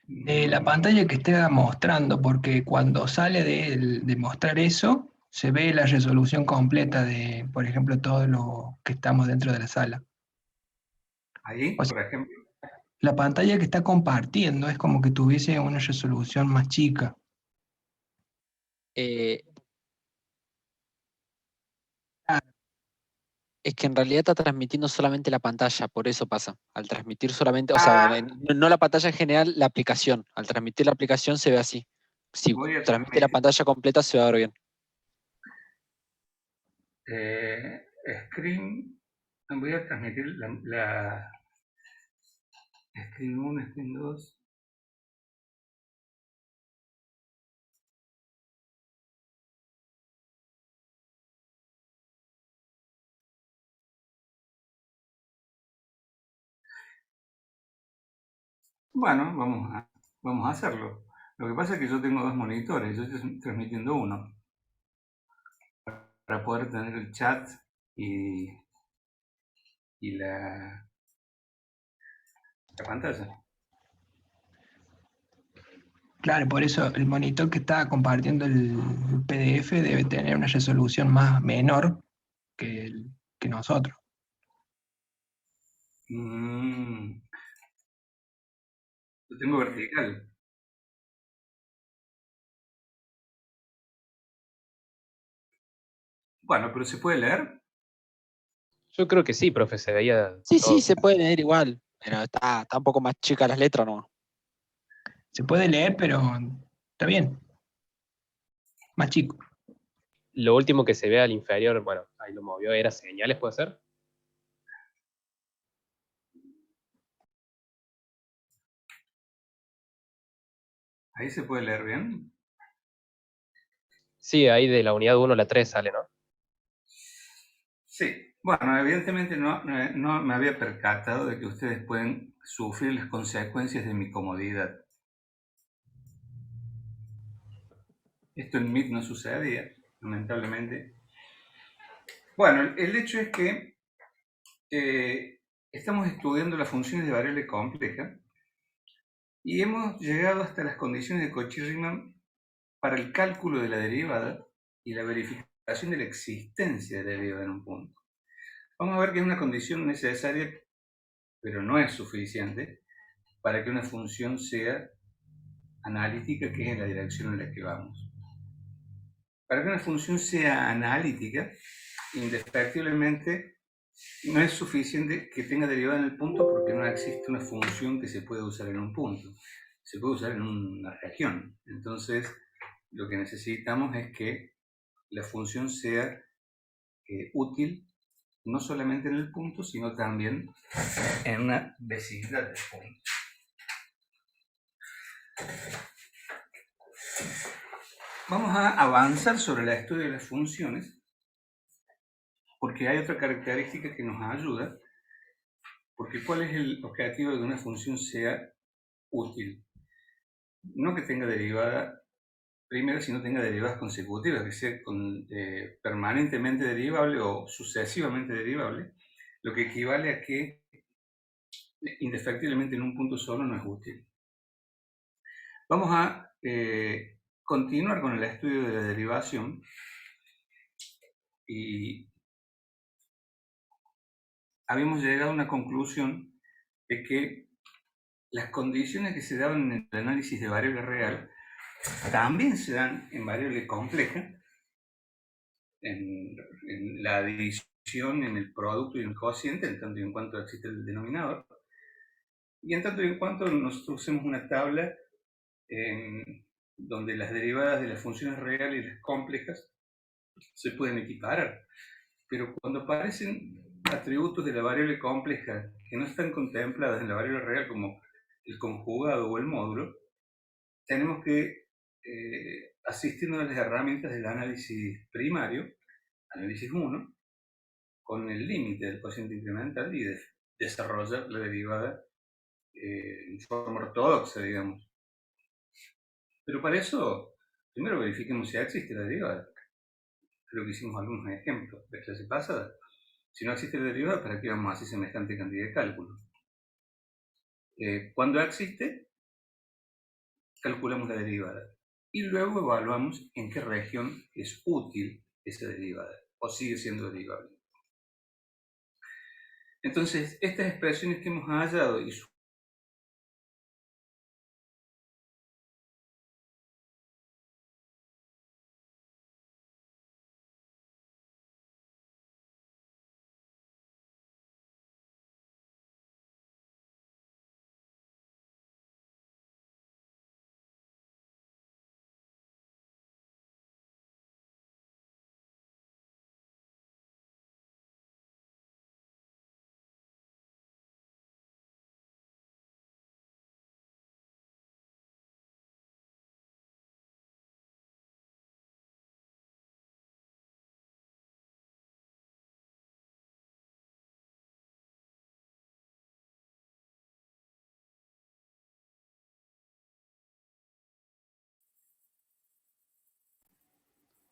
De la pantalla que esté mostrando, porque cuando sale de mostrar eso, se ve la resolución completa de, por ejemplo, todo lo que estamos dentro de la sala. Ahí, O sea, por ejemplo. la pantalla que está compartiendo es como que tuviese una resolución más chica. Eh, Ah, es que en realidad está transmitiendo solamente la pantalla, por eso pasa. Al transmitir solamente, o sea, Ah, no la pantalla en general, la aplicación. Al transmitir la aplicación se ve así. Si voy a transmite la transmitir pantalla completa se va a ver bien. eh, screen, voy a transmitir la screen 1, screen 2. Bueno, vamos a hacerlo. Lo que pasa es que yo tengo dos monitores, yo estoy transmitiendo uno para poder tener el chat y, y la pantalla. claro, por eso el monitor que está compartiendo el PDF debe tener una resolución más menor que nosotros. Mm, lo tengo vertical. Bueno, pero se puede leer. Yo creo que sí, profe, se veía Sí, sí, todo. se puede leer igual, pero está un poco más chica las letras, ¿no? Se puede leer, pero está bien, más chico. Lo último que se ve al inferior, bueno, ahí lo movió, era señales, ¿puede ser? Ahí se puede leer bien. Sí, ahí de la unidad 1 a la 3 sale, ¿no? Sí. Bueno, evidentemente no me había percatado de que ustedes pueden sufrir las consecuencias de mi comodidad. Esto en Meet no sucedía, lamentablemente. Bueno, el hecho es que estamos estudiando las funciones de variable compleja y hemos llegado hasta las condiciones de Cauchy-Riemann para el cálculo de la derivada y la verificación de la existencia de la derivada en un punto. Vamos a ver que es una condición necesaria, pero no es suficiente para que una función sea analítica, que es en la dirección en la que vamos. Para que una función sea analítica, indefectiblemente no es suficiente que tenga derivada en el punto porque no existe una función que se pueda usar en un punto. Se puede usar en una región. Entonces, lo que necesitamos es que la función sea útil no solamente en el punto, sino también en una vecindad del punto. Vamos a avanzar sobre el estudio de las funciones porque hay otra característica que nos ayuda, porque ¿cuál es el objetivo de que una función sea útil? No que tenga derivada primera, sino tenga derivadas consecutivas, que sea permanentemente derivable o sucesivamente derivable, lo que equivale a que indefectiblemente en un punto solo no es útil. Vamos a continuar con el estudio de la derivación y habíamos llegado a una conclusión de que las condiciones que se daban en el análisis de variable real también se dan en variable compleja, en la división, en el producto y en el cociente, en tanto y en cuanto existe el denominador, y en tanto y en cuanto nosotros usemos una tabla donde las derivadas de las funciones reales y las complejas se pueden equiparar. Pero cuando aparecen atributos de la variable compleja que no están contempladas en la variable real como el conjugado o el módulo, tenemos que asistirnos a las herramientas del análisis primario, análisis 1, con el límite del cociente incremental y desarrollar la derivada en forma ortodoxa, digamos. Pero para eso, primero verifiquemos si existe la derivada. Creo que hicimos algunos ejemplos de clase pasada. Si no existe la derivada, ¿para qué vamos a hacer semejante cantidad de cálculos? Cuando existe, calculamos la derivada. Y luego evaluamos en qué región es útil esa derivada, o sigue siendo derivable. Entonces, estas expresiones que hemos hallado y su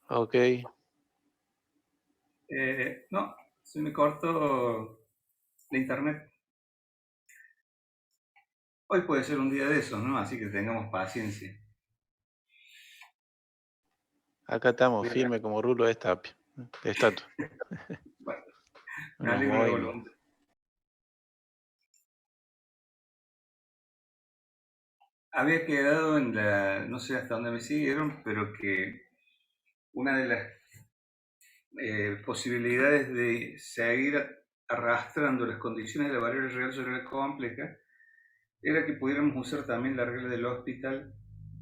Ok. no, se me cortó la internet. Hoy puede ser un día de esos, ¿no? Así que tengamos paciencia. Acá estamos firmes como rulo de estatua. Bueno, No me nos alegro de movimos. voluntad. Había quedado en la, no sé hasta dónde me siguieron, pero que una de las posibilidades de seguir arrastrando las condiciones de la variable real sobre la compleja era que pudiéramos usar también la regla del hospital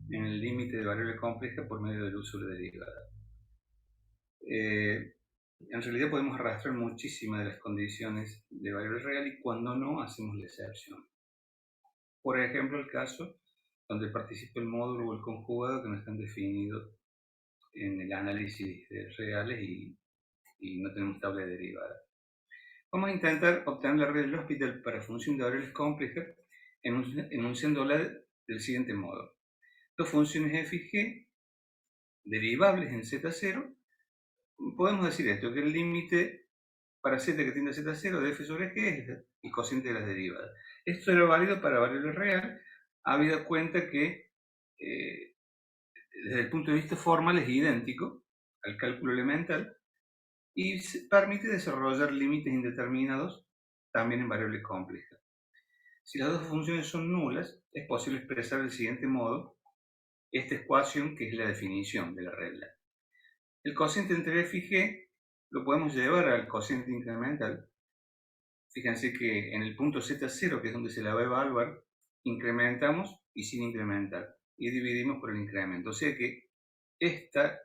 en el límite de variable compleja por medio del uso de la derivada. En realidad podemos arrastrar muchísimas de las condiciones de variable real y cuando no, hacemos la excepción. Por ejemplo, el caso donde participa el módulo o el conjugado que no están definidos en el análisis de reales y no tenemos tabla de derivada. Vamos a intentar obtener la regla del hospital para función de variables complejas enunciándola del siguiente modo. Dos funciones f y g derivables en z0. Podemos decir esto, que el límite para z que tiende a z0 de f sobre g es el cociente de las derivadas. Esto era válido para variable real, habida cuenta que desde el punto de vista formal es idéntico al cálculo elemental y permite desarrollar límites indeterminados también en variables complejas. Si las dos funciones son nulas, es posible expresar del siguiente modo esta ecuación que es la definición de la regla. El cociente entre f y g lo podemos llevar al cociente incremental. Fíjense que en el punto z0, que es donde se la va a evaluar, incrementamos y sin incrementar, y dividimos por el incremento. O sea que esta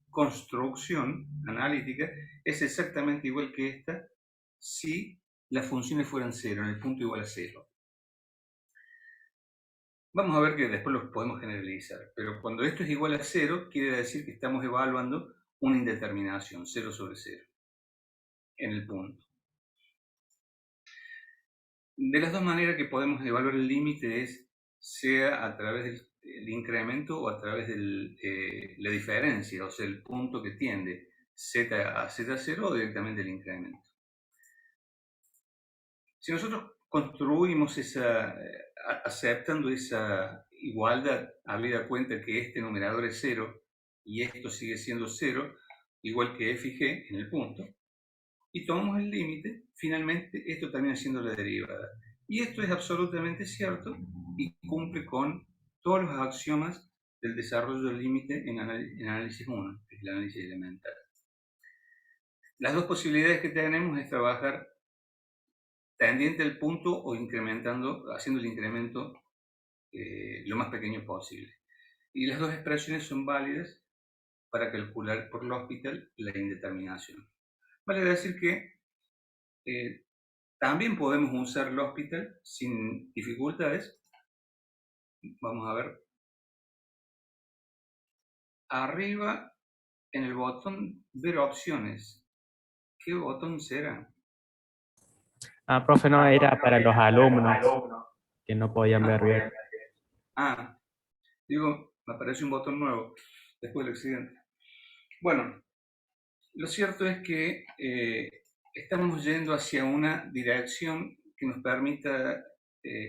construcción analítica es exactamente igual que esta si las funciones fueran 0, en el punto igual a 0. Vamos a ver que después los podemos generalizar, pero cuando esto es igual a 0, quiere decir que estamos evaluando una indeterminación, 0 sobre 0, en el punto. De las dos maneras que podemos evaluar el límite es, sea a través del incremento o a través de la diferencia, o sea, el punto que tiende z a z0 o directamente el incremento. Si nosotros construimos aceptando esa igualdad, habida cuenta que este numerador es 0 y esto sigue siendo 0, igual que f y g en el punto, y tomamos el límite, finalmente esto termina siendo la derivada. Y esto es absolutamente cierto y cumple con todos los axiomas del desarrollo del límite en análisis 1, que es el análisis elemental. Las dos posibilidades que tenemos es trabajar tendiente al punto o incrementando, haciendo el incremento lo más pequeño posible. Y las dos expresiones son válidas para calcular por L'Hospital la indeterminación. Vale decir que también podemos usar L'Hospital sin dificultades. Vamos a ver. Arriba en el botón ver opciones. ¿Qué botón será? Ah, profe, no, era para los alumnos que no podían ver bien. Digo, me aparece un botón nuevo después del accidente. Bueno, lo cierto es que estamos yendo hacia una dirección que nos permita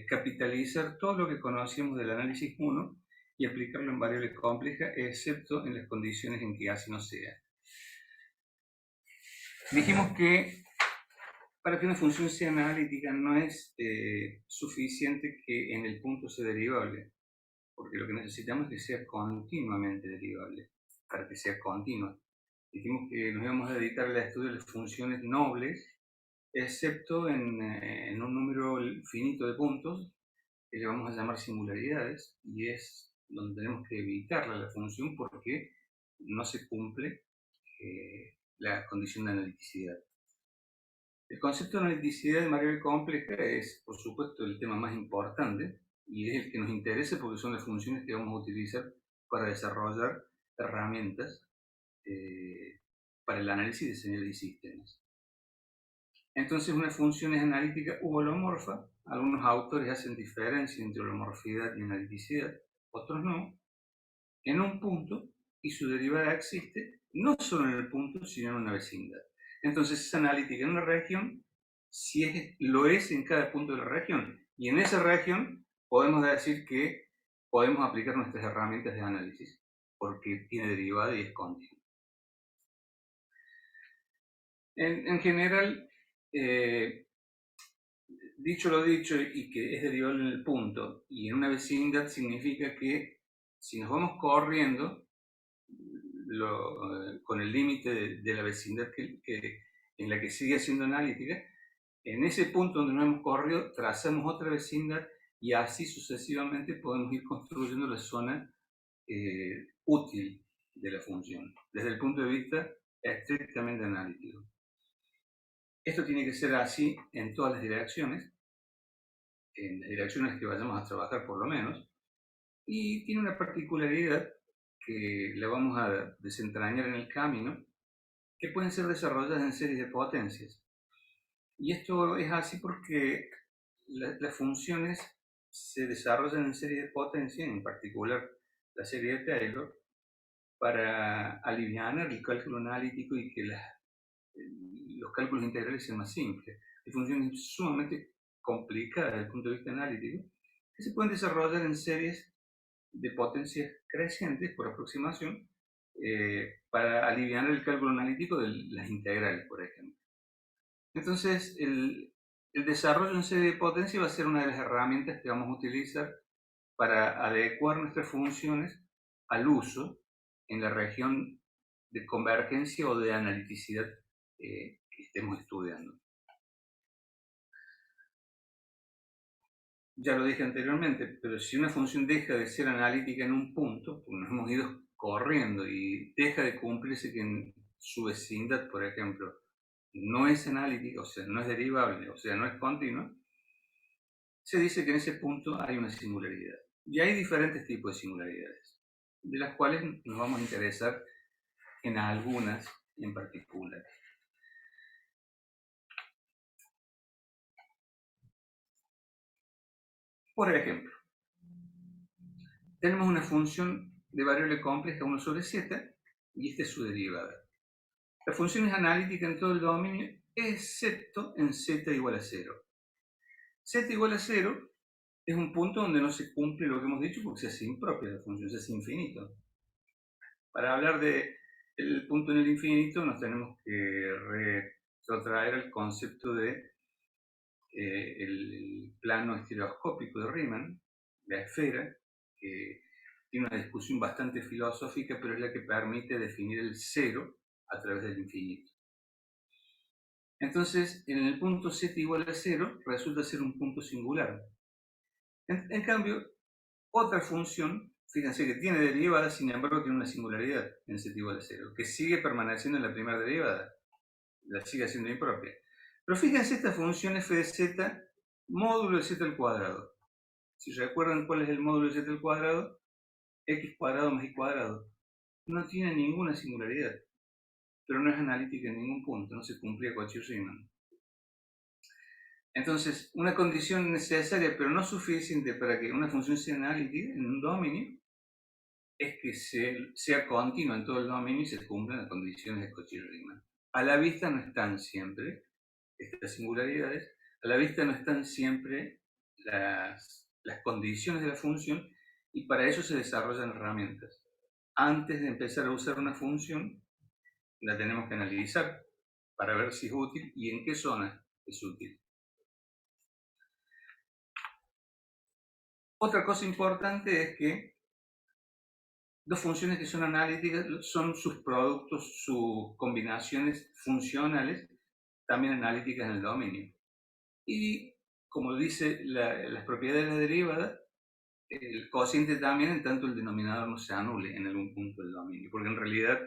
capitalizar todo lo que conocíamos del análisis 1 y aplicarlo en variables complejas, excepto en las condiciones en que así no sea. Dijimos que para que una función sea analítica no es suficiente que en el punto sea derivable, porque lo que necesitamos es que sea continuamente derivable, para que sea continua. Dijimos que nos íbamos a dedicar al estudio de las funciones nobles, excepto en un número finito de puntos, que le vamos a llamar singularidades, y es donde tenemos que evitarla la función porque no se cumple la condición de analiticidad. El concepto de analiticidad de variable compleja es, por supuesto, el tema más importante y es el que nos interesa porque son las funciones que vamos a utilizar para desarrollar herramientas para el análisis de señales y sistemas. Entonces, una función es analítica u holomorfa. Algunos autores hacen diferencia entre holomorfidad y analiticidad, otros no, en un punto, y su derivada existe no solo en el punto, sino en una vecindad. Entonces es analítica en una región si lo es en cada punto de la región. Y en esa región podemos decir que podemos aplicar nuestras herramientas de análisis, porque tiene derivada y es continua. En general, dicho lo dicho, y que es derivable en el punto, y en una vecindad significa que si nos vamos corriendo, con el límite de la vecindad en la que sigue siendo analítica, en ese punto donde nos hemos corrido, trazamos otra vecindad y así sucesivamente podemos ir construyendo la zona útil de la función, desde el punto de vista estrictamente analítico. Esto tiene que ser así en todas las direcciones, en las direcciones que vayamos a trabajar por lo menos, y tiene una particularidad que la vamos a desentrañar en el camino, que pueden ser desarrolladas en series de potencias. Y esto es así porque las funciones se desarrollan en series de potencias, en particular la serie de Taylor, para aliviar el cálculo analítico y que los cálculos integrales sean más simples. Hay funciones sumamente complicadas desde el punto de vista analítico que se pueden desarrollar en series de potencias crecientes por aproximación para aliviar el cálculo analítico de las integrales, por ejemplo. Entonces, el desarrollo en serie de potencia va a ser una de las herramientas que vamos a utilizar para adecuar nuestras funciones al uso en la región de convergencia o de analiticidad que estemos estudiando. Ya lo dije anteriormente, pero si una función deja de ser analítica en un punto, porque nos hemos ido corriendo y deja de cumplirse que en su vecindad, por ejemplo, no es analítica, o sea, no es derivable, o sea, no es continua, se dice que en ese punto hay una singularidad. Y hay diferentes tipos de singularidades, de las cuales nos vamos a interesar en algunas en particular. Por ejemplo, tenemos una función de variable compleja 1 sobre z y esta es su derivada. La función es analítica en todo el dominio, excepto en z igual a 0. Z igual a 0 es un punto donde no se cumple lo que hemos dicho porque se hace impropia la función, se hace infinito. Para hablar del punto en el infinito nos tenemos que retrotraer al concepto de el plano estereoscópico de Riemann, la esfera, que tiene una discusión bastante filosófica, pero es la que permite definir el cero a través del infinito. Entonces, en el punto z igual a 0 resulta ser un punto singular. En cambio, otra función, fíjense que tiene derivada, sin embargo tiene una singularidad en z igual a 0, que sigue permaneciendo en la primera derivada, la sigue haciendo impropia. Pero fíjense esta función f de z módulo de z al cuadrado. Si recuerdan cuál es el módulo de z al cuadrado, x cuadrado más y cuadrado. No tiene ninguna singularidad, pero no es analítica en ningún punto, no se cumplía Cauchy-Riemann. Entonces, una condición necesaria, pero no suficiente para que una función sea analítica en un dominio, es que sea continua en todo el dominio y se cumplan las condiciones de Cauchy-Riemann. A la vista no están siempre estas singularidades, a la vista no están siempre las condiciones de la función, Y para eso se desarrollan herramientas. Antes de empezar a usar una función, la tenemos que analizar para ver si es útil y en qué zona es útil. Otra cosa importante es que dos funciones que son analíticas son sus productos, sus combinaciones funcionales, también analíticas en el dominio. Y como dice las propiedades de la derivada, el cociente también, en tanto el denominador no se anule en algún punto del dominio, porque en realidad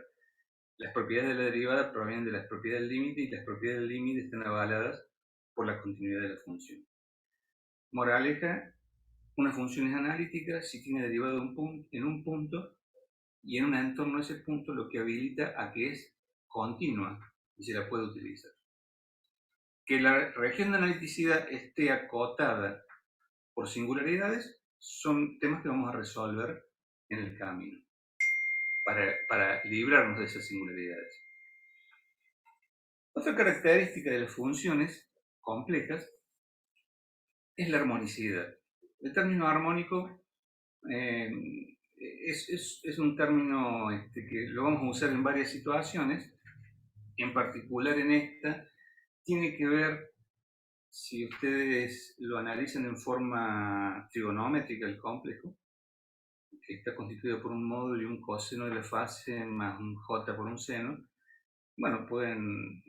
las propiedades de la derivada provienen de las propiedades del límite y las propiedades del límite están avaladas por la continuidad de la función. Moraleja, una función es analítica si tiene derivada en un punto y en un entorno ese punto, lo que habilita a que es continua y se la puede utilizar. Que la región de analiticidad esté acotada por singularidades son temas que vamos a resolver en el camino para librarnos de esas singularidades. Otra característica de las funciones complejas es la armonicidad. El término armónico es un término que lo vamos a usar en varias situaciones, en particular en esta, tiene que ver, si ustedes lo analizan en forma trigonométrica, el complejo, que está constituido por un módulo y un coseno de la fase más un j por un seno, bueno, pueden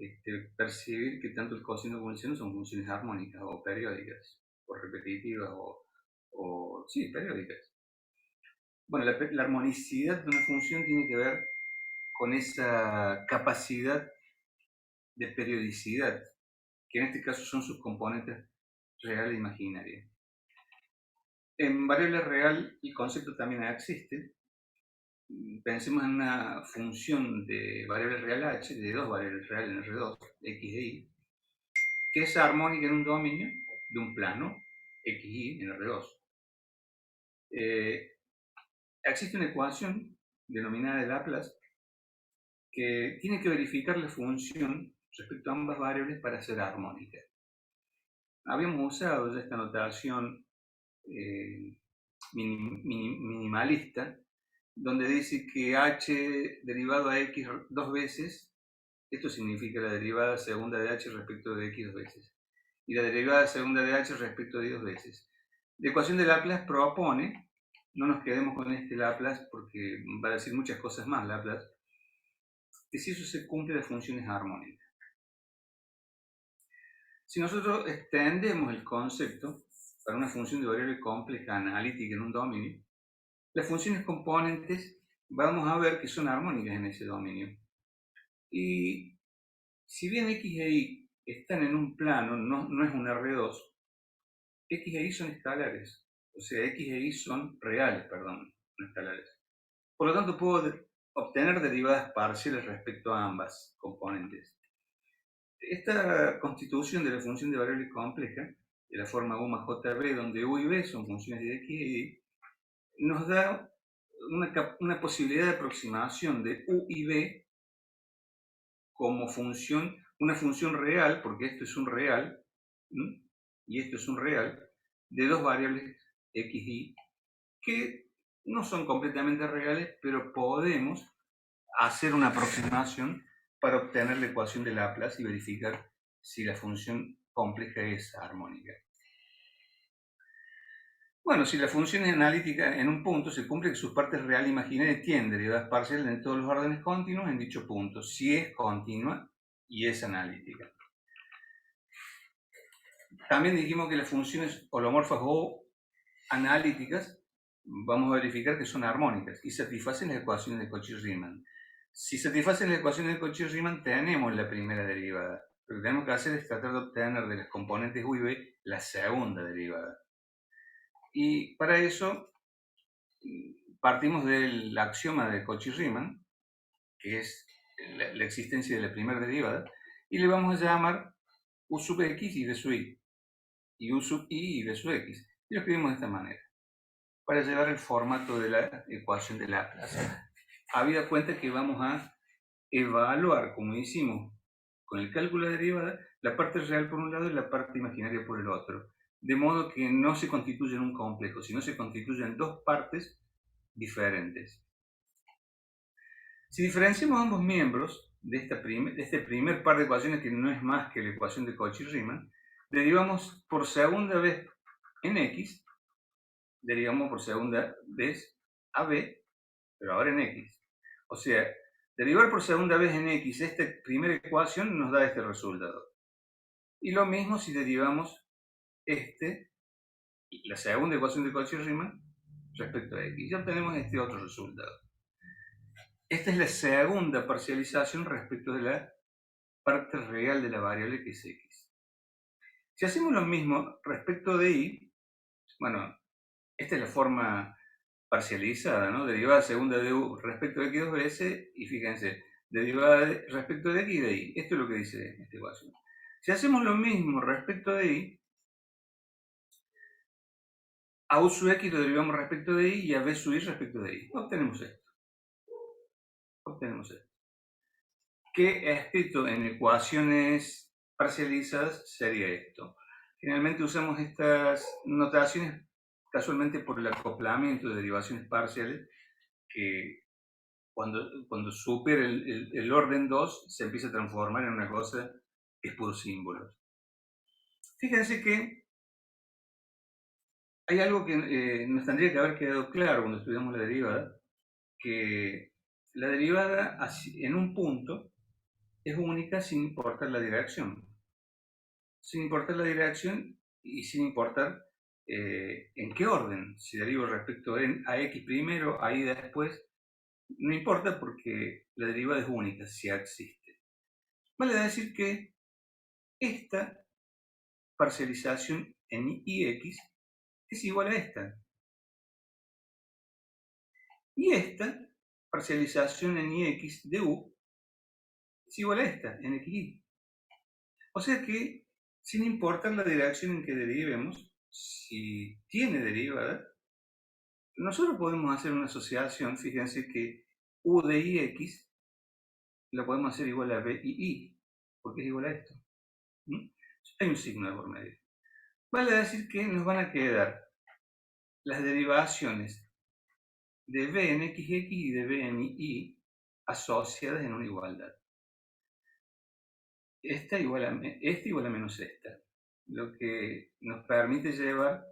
percibir que tanto el coseno como el seno son funciones armónicas o periódicas, o repetitivas, o sí, periódicas. Bueno, la armonicidad de una función tiene que ver con esa capacidad de periodicidad, que en este caso son sus componentes real e imaginaria. En variable real el concepto también existe. Pensemos en una función de variable real h, de dos variables reales en R2, x e y, que es armónica en un dominio de un plano, x, y, en R2. Existe una ecuación denominada de Laplace que tiene que verificar la función respecto a ambas variables para ser armónica. Habíamos usado ya esta notación minimalista, donde dice que h derivado a x dos veces, esto significa la derivada segunda de h respecto de x dos veces, y la derivada segunda de h respecto de y dos veces. La ecuación de Laplace propone, no nos quedemos con este Laplace porque va a decir muchas cosas más Laplace, que si eso se cumple, la función es armónica. Si nosotros extendemos el concepto para una función de variable compleja analítica en un dominio, las funciones componentes vamos a ver que son armónicas en ese dominio. Y si bien x e y están en un plano, no es un R2, x e y son escalares. O sea, x e y son reales, perdón, no escalares. Por lo tanto, puedo obtener derivadas parciales respecto a ambas componentes. Esta constitución de la función de variable compleja, de la forma u más jb, donde u y b son funciones de x e y, nos da una posibilidad de aproximación de u y b como función, una función real, porque esto es un real, y esto es un real, de dos variables x y y, que no son completamente reales, pero podemos hacer una aproximación para obtener la ecuación de Laplace y verificar si la función compleja es armónica. Bueno, si la función es analítica en un punto, se cumple que sus partes real e imaginarias tienen derivadas parciales en todos los órdenes continuos en dicho punto, si es continua y es analítica. También dijimos que las funciones holomorfas o analíticas, vamos a verificar que son armónicas y satisfacen las ecuaciones de Cauchy-Riemann. Si satisfacen las ecuaciones de Cauchy-Riemann, tenemos la primera derivada. Lo que tenemos que hacer es tratar de obtener de las componentes u y b la segunda derivada. Y para eso partimos del axioma de Cauchy-Riemann, que es la existencia de la primera derivada, y le vamos a llamar u sub x y b sub y, y u sub y b sub x. Y lo escribimos de esta manera, para llevar el formato de la ecuación de Laplace. Habida cuenta que vamos a evaluar, como hicimos con el cálculo de derivada, la parte real por un lado y la parte imaginaria por el otro. de modo que no se constituyen un complejo, sino se constituyen dos partes diferentes. Si diferenciamos ambos miembros de este primer par de ecuaciones, que no es más que la ecuación de Cauchy-Riemann, derivamos por segunda vez en X, derivamos por segunda vez a B, pero ahora en X. O sea, derivar por segunda vez en X esta primera ecuación nos da este resultado. Y lo mismo si derivamos la segunda ecuación de Cauchy-Riemann respecto a X. Ya obtenemos este otro resultado. Esta es la segunda parcialización respecto de la parte real de la variable que es X. Si hacemos lo mismo respecto de Y, bueno, esta es la forma parcializada, ¿no? Derivada segunda de U respecto de X2 veces, y fíjense, derivada respecto de X y de Y. Esto es lo que dice esta ecuación. Si hacemos lo mismo respecto de Y, a U sub X lo derivamos respecto de Y y a B sub Y respecto de Y. Obtenemos esto. Que escrito en ecuaciones parcializadas sería esto. Generalmente usamos estas notaciones casualmente por el acoplamiento de derivaciones parciales, que cuando supera el orden 2 se empieza a transformar en una cosa que es puro símbolos. Fíjense que hay algo que nos tendría que haber quedado claro cuando estudiamos la derivada, que la derivada en un punto es única sin importar la dirección. Sin importar la dirección y sin importar en qué orden. Si derivo respecto a X primero, a Y después, no importa porque la derivada es única, si existe. Vale decir que esta parcialización en IX es igual a esta. Y esta parcialización en IX de U es igual a esta, en XY. O sea que, sin importar la dirección en que derivemos, si tiene derivada, nosotros podemos hacer una asociación. Fíjense que U de IX la podemos hacer igual a B y I, porque es igual a esto. Hay un signo de por medio. Vale decir que nos van a quedar las derivaciones de B en XX y de B en Y asociadas en una igualdad. Esta igual a menos esta, lo que nos permite llevar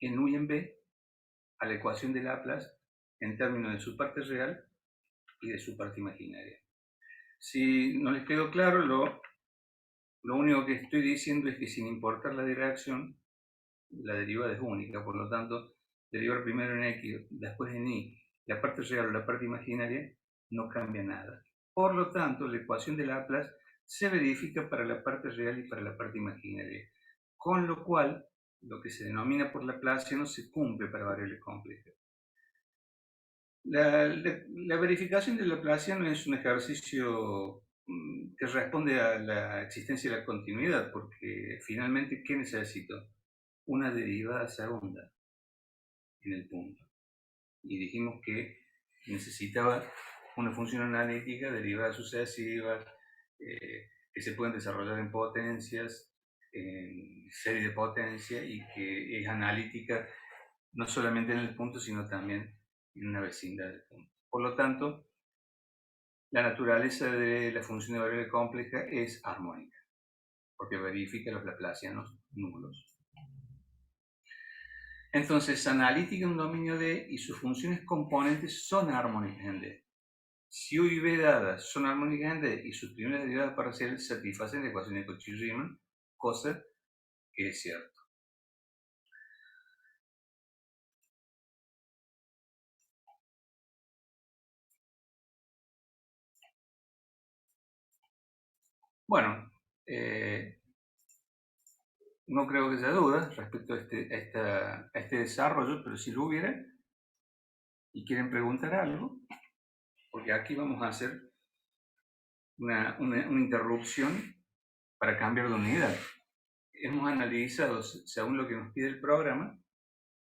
en U y en B a la ecuación de Laplace en términos de su parte real y de su parte imaginaria. Si no les quedó claro, lo único que estoy diciendo es que sin importar la dirección, la derivada es única. Por lo tanto, derivar primero en X, después en Y, la parte real o la parte imaginaria, no cambia nada. Por lo tanto, la ecuación de Laplace se verifica para la parte real y para la parte imaginaria. Con lo cual, lo que se denomina por Laplaciano se cumple para variables complejas. La verificación del Laplaciano es un ejercicio que responde a la existencia de la continuidad, porque finalmente, ¿qué necesito? Una derivada segunda en el punto. Y dijimos que necesitaba una función analítica, derivadas sucesivas, que se pueden desarrollar en potencias, en serie de potencias, y que es analítica no solamente en el punto, sino también en una vecindad del punto. Por lo tanto, la naturaleza de la función de variable compleja es armónica, porque verifica los laplacianos nulos. Entonces, analítica en un dominio D y sus funciones componentes son armónicas en D. Si U y B dadas son armónicas en D y sus primeras derivadas parciales satisfacen la ecuación de Cauchy-Riemann, cosa que es cierto. Bueno, no creo que haya dudas respecto a este desarrollo, pero si lo hubiera y quieren preguntar algo, porque aquí vamos a hacer una interrupción para cambiar de unidad. Hemos analizado, según lo que nos pide el programa,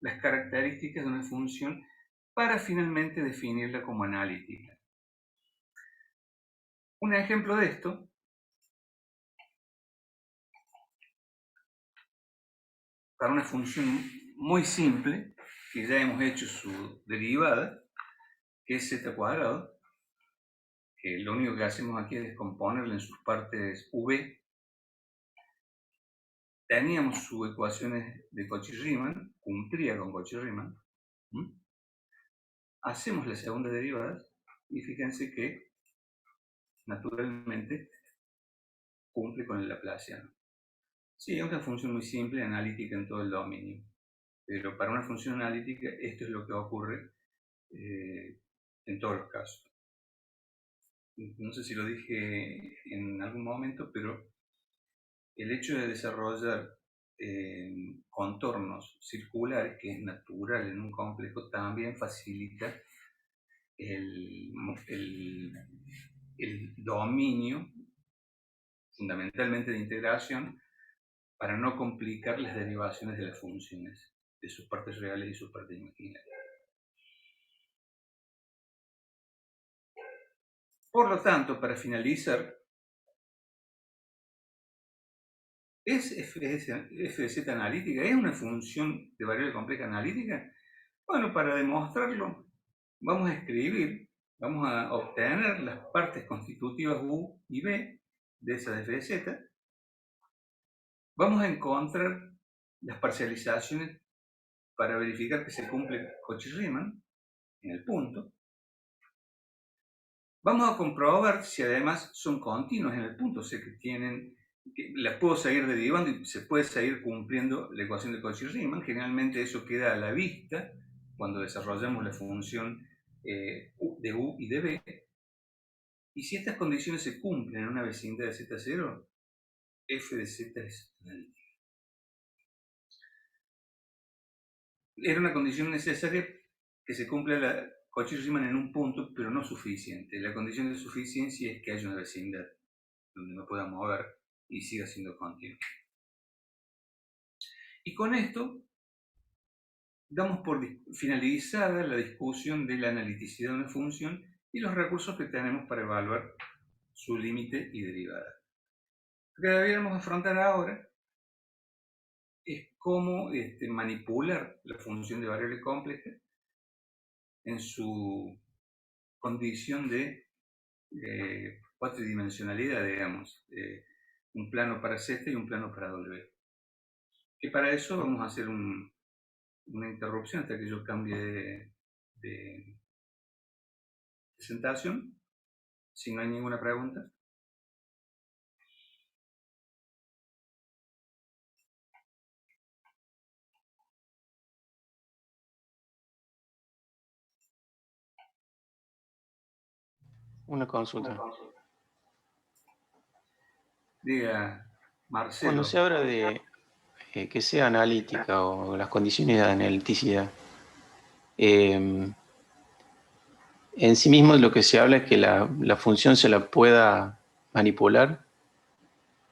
las características de una función para finalmente definirla como analítica. Un ejemplo de esto para una función muy simple, que ya hemos hecho su derivada, que es z cuadrado, que lo único que hacemos aquí es descomponerla en sus partes v. Teníamos sus ecuaciones de Cauchy-Riemann, cumplía con Cauchy-Riemann. Hacemos la segunda derivada y fíjense que naturalmente cumple con el laplaciano. Sí, es una función muy simple, analítica en todo el dominio, pero para una función analítica esto es lo que ocurre en todos los casos. No sé si lo dije en algún momento, pero el hecho de desarrollar contornos circulares, que es natural en un complejo, también facilita el dominio, fundamentalmente de integración, para no complicar las derivaciones de las funciones, de sus partes reales y sus partes imaginarias. Por lo tanto, para finalizar, ¿es f de z analítica? ¿Es una función de variable compleja analítica? Bueno, para demostrarlo, vamos a obtener las partes constitutivas u y b de esa f de z. Vamos a encontrar las parcializaciones para verificar que se cumple Cauchy-Riemann en el punto. Vamos a comprobar si además son continuos en el punto, o sea que las puedo seguir derivando y se puede seguir cumpliendo la ecuación de Cauchy-Riemann. Generalmente eso queda a la vista cuando desarrollamos la función de u y de b. Y si estas condiciones se cumplen en una vecindad de z0, f de z es analítica. Era una condición necesaria que se cumpla la Cauchy-Riemann en un punto, pero no suficiente. La condición de suficiencia es que haya una vecindad donde me pueda mover y siga siendo continuo. Y con esto damos por finalizada la discusión de la analiticidad de una función y los recursos que tenemos para evaluar su límite y derivada. Lo que deberíamos afrontar ahora es cómo manipular la función de variable compleja en su condición de cuatridimensionalidad, digamos, un plano para z y un plano para w. Que para eso vamos a hacer una interrupción hasta que yo cambie de presentación, si no hay ninguna pregunta. Una consulta. Diga, Marcelo. Cuando se habla de que sea analítica o las condiciones de analiticidad, en sí mismo lo que se habla es que la función se la pueda manipular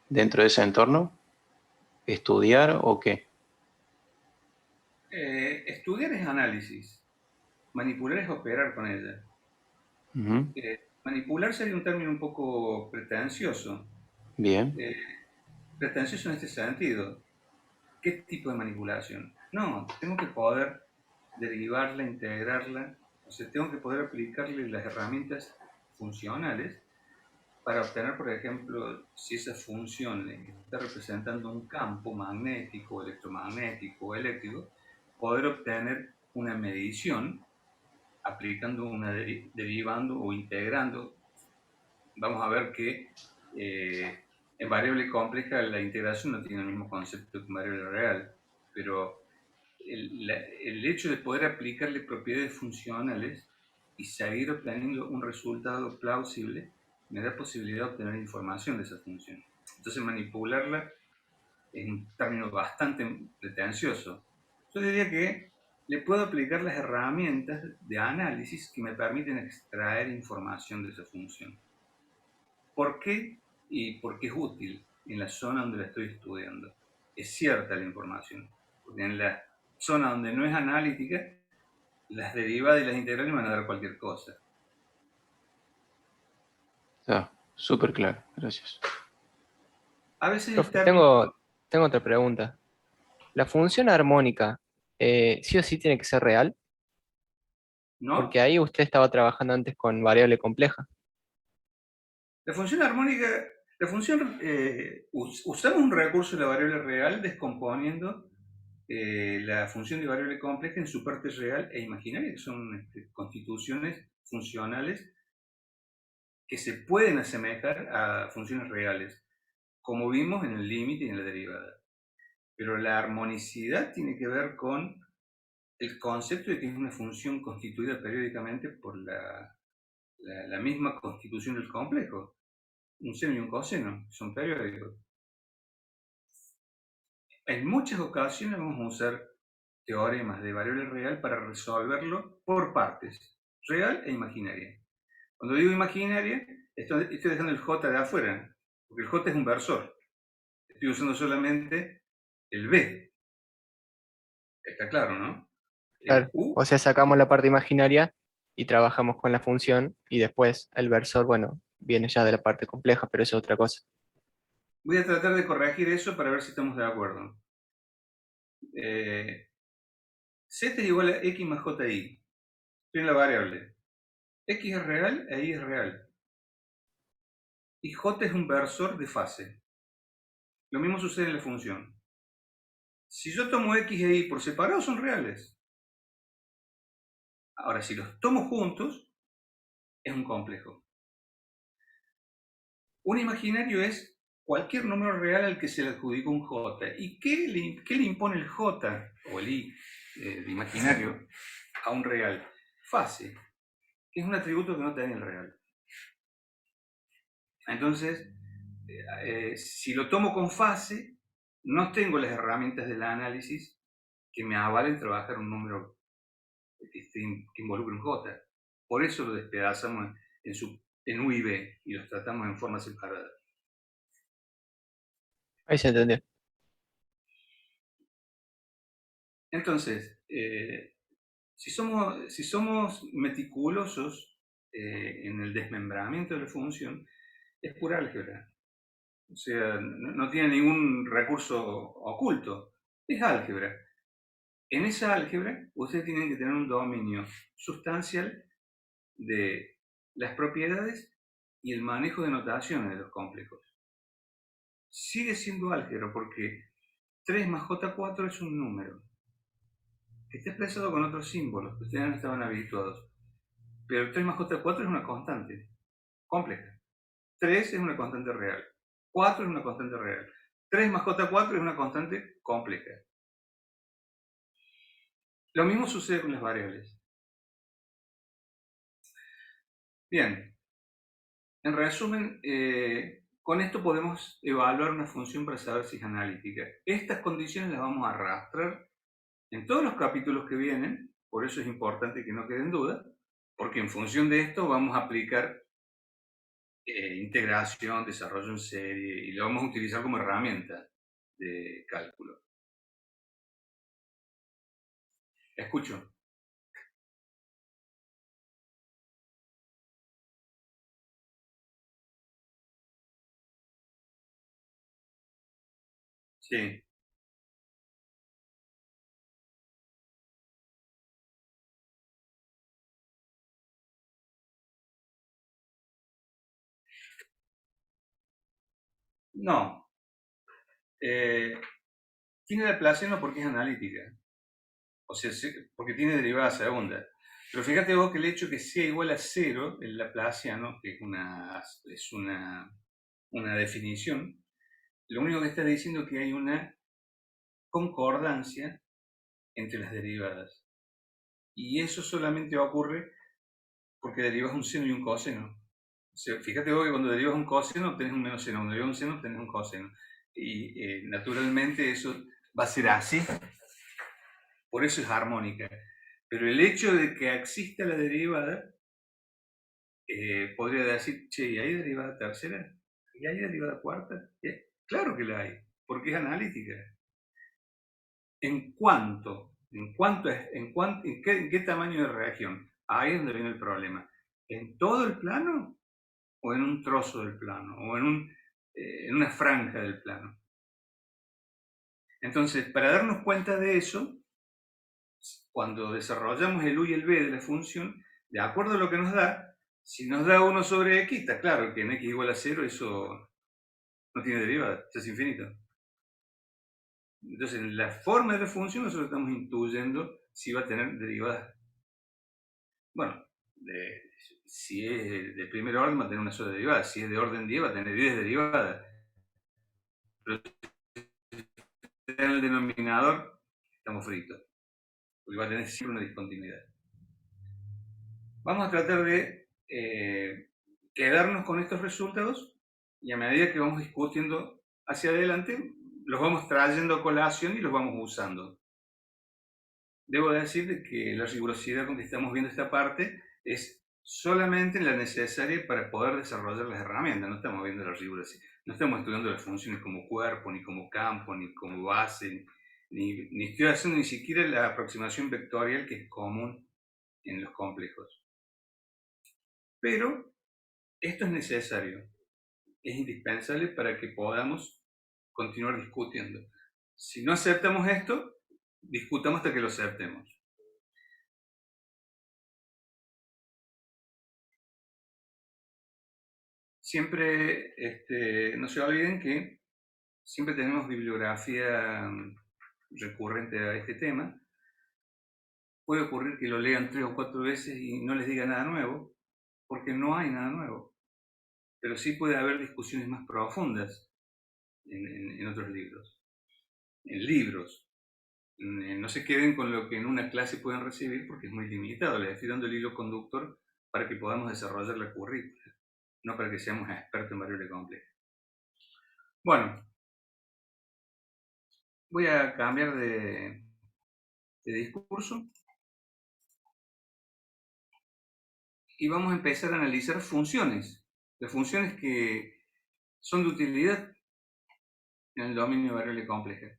dentro de ese entorno, estudiar o qué. Estudiar es análisis, manipular es operar con ella. Manipular sería un término un poco pretencioso. Bien. Pretencioso en este sentido. ¿Qué tipo de manipulación? No, tengo que poder derivarla, integrarla, o sea, tengo que poder aplicarle las herramientas funcionales para obtener, por ejemplo, si esa función está representando un campo magnético, electromagnético o eléctrico, poder obtener una medición aplicando derivando o integrando. Vamos a ver que en variable compleja la integración no tiene el mismo concepto que en variable real, pero el hecho de poder aplicarle propiedades funcionales y seguir obteniendo un resultado plausible me da posibilidad de obtener información de esa función. Entonces manipularla es un término bastante pretencioso. Yo diría que le puedo aplicar las herramientas de análisis que me permiten extraer información de esa función. ¿Por qué? Y porque es útil en la zona donde la estoy estudiando. Es cierta la información, porque en la zona donde no es analítica, las derivadas y las integrales me van a dar cualquier cosa. Está súper claro, gracias. A veces Profe, tengo otra pregunta. La función armónica, sí o sí tiene que ser real, ¿no? porque ahí usted estaba trabajando antes con variable compleja. La función armónica, usamos un recurso de la variable real descomponiendo la función de variable compleja en su parte real e imaginaria, que son constituciones funcionales que se pueden asemejar a funciones reales, como vimos en el límite y en la derivada. Pero la armonicidad tiene que ver con el concepto de que es una función constituida periódicamente por la misma constitución del complejo. Un seno y un coseno son periódicos. En muchas ocasiones vamos a usar teoremas de variable real para resolverlo por partes, real e imaginaria. Cuando digo imaginaria, estoy dejando el j de afuera, porque el j es un versor. Estoy usando solamente el b. Está claro, ¿no? Claro. O sea, sacamos la parte imaginaria y trabajamos con la función y después el versor, bueno, viene ya de la parte compleja, pero eso es otra cosa. Voy a tratar de corregir eso para ver si estamos de acuerdo. Z es igual a x más ji. Estoy en la variable. X es real e y es real. Y j es un versor de fase. Lo mismo sucede en la función. Si yo tomo x e y por separado son reales. Ahora, si los tomo juntos, es un complejo. Un imaginario es cualquier número real al que se le adjudica un j. ¿Y qué le impone el j o el i de imaginario a un real? Fase, que es un atributo que no tiene el real. Entonces, si lo tomo con fase, no tengo las herramientas del análisis que me avalen trabajar un número que involucre un j. Por eso lo despedazamos en u y b y los tratamos en forma separada. Ahí se entendió. Entonces, si somos meticulosos en el desmembramiento de la función, es pura álgebra. O sea, no tiene ningún recurso oculto. Es álgebra. En esa álgebra, ustedes tienen que tener un dominio sustancial de las propiedades y el manejo de notaciones de los complejos. Sigue siendo álgebra porque 3 más J4 es un número que está expresado con otros símbolos que ustedes no estaban habituados. Pero 3 más J4 es una constante compleja. 3 es una constante real. 4 es una constante real. 3 más J4 es una constante compleja. Lo mismo sucede con las variables. Bien. En resumen, con esto podemos evaluar una función para saber si es analítica. Estas condiciones las vamos a arrastrar en todos los capítulos que vienen, por eso es importante que no queden dudas, porque en función de esto vamos a aplicar integración, desarrollo en serie, y lo vamos a utilizar como herramienta de cálculo. Escucho. Sí. No. Tiene Laplaciano porque es analítica. O sea, porque tiene derivada segunda. Pero fíjate vos que el hecho que sea igual a 0, el Laplaciano, que es una definición, lo único que está diciendo es que hay una concordancia entre las derivadas. Y eso solamente ocurre porque derivas un seno y un coseno. O sea, fíjate vos que cuando derivas un coseno obtenés un menos seno, cuando derivas un seno obtenés un coseno. Y naturalmente eso va a ser así. Por eso es armónica. Pero el hecho de que exista la derivada, podría decir, che, ¿y hay derivada tercera? ¿Y hay derivada cuarta? Claro que la hay, porque es analítica. ¿En qué tamaño de región? Ahí es donde viene el problema. ¿En todo el plano? ¿O en un trozo del plano? ¿O en una franja del plano? Entonces, para darnos cuenta de eso, cuando desarrollamos el u y el b de la función, de acuerdo a lo que nos da, si nos da 1 sobre x, está claro que en x igual a 0 eso no tiene derivada, es infinito. Entonces, en la forma de la función nosotros estamos intuyendo si va a tener derivada. Bueno, si es de primer orden va a tener una sola derivada, si es de orden 10 va a tener 10 derivadas. Pero en el denominador estamos fritos, porque va a tener siempre una discontinuidad. Vamos a tratar de quedarnos con estos resultados y a medida que vamos discutiendo hacia adelante, los vamos trayendo a colación y los vamos usando. Debo decir que la rigurosidad con que estamos viendo esta parte es solamente la necesaria para poder desarrollar las herramientas. No estamos viendo la rigurosidad, no estamos estudiando las funciones como cuerpo, ni como campo, ni como base, ni estoy haciendo ni siquiera la aproximación vectorial que es común en los complejos. Pero esto es necesario, es indispensable para que podamos continuar discutiendo. Si no aceptamos esto, discutamos hasta que lo aceptemos. Siempre, no se olviden que siempre tenemos bibliografía recurrente a este tema. Puede ocurrir que lo lean 3 o 4 veces y no les diga nada nuevo, porque no hay nada nuevo. Pero sí puede haber discusiones más profundas en otros libros. En libros. No se queden con lo que en una clase pueden recibir porque es muy limitado. Les estoy dando el hilo conductor para que podamos desarrollar la currícula, no para que seamos expertos en variable compleja. Bueno, voy a cambiar de discurso y vamos a empezar a analizar funciones. Las funciones que son de utilidad en el dominio de variable compleja.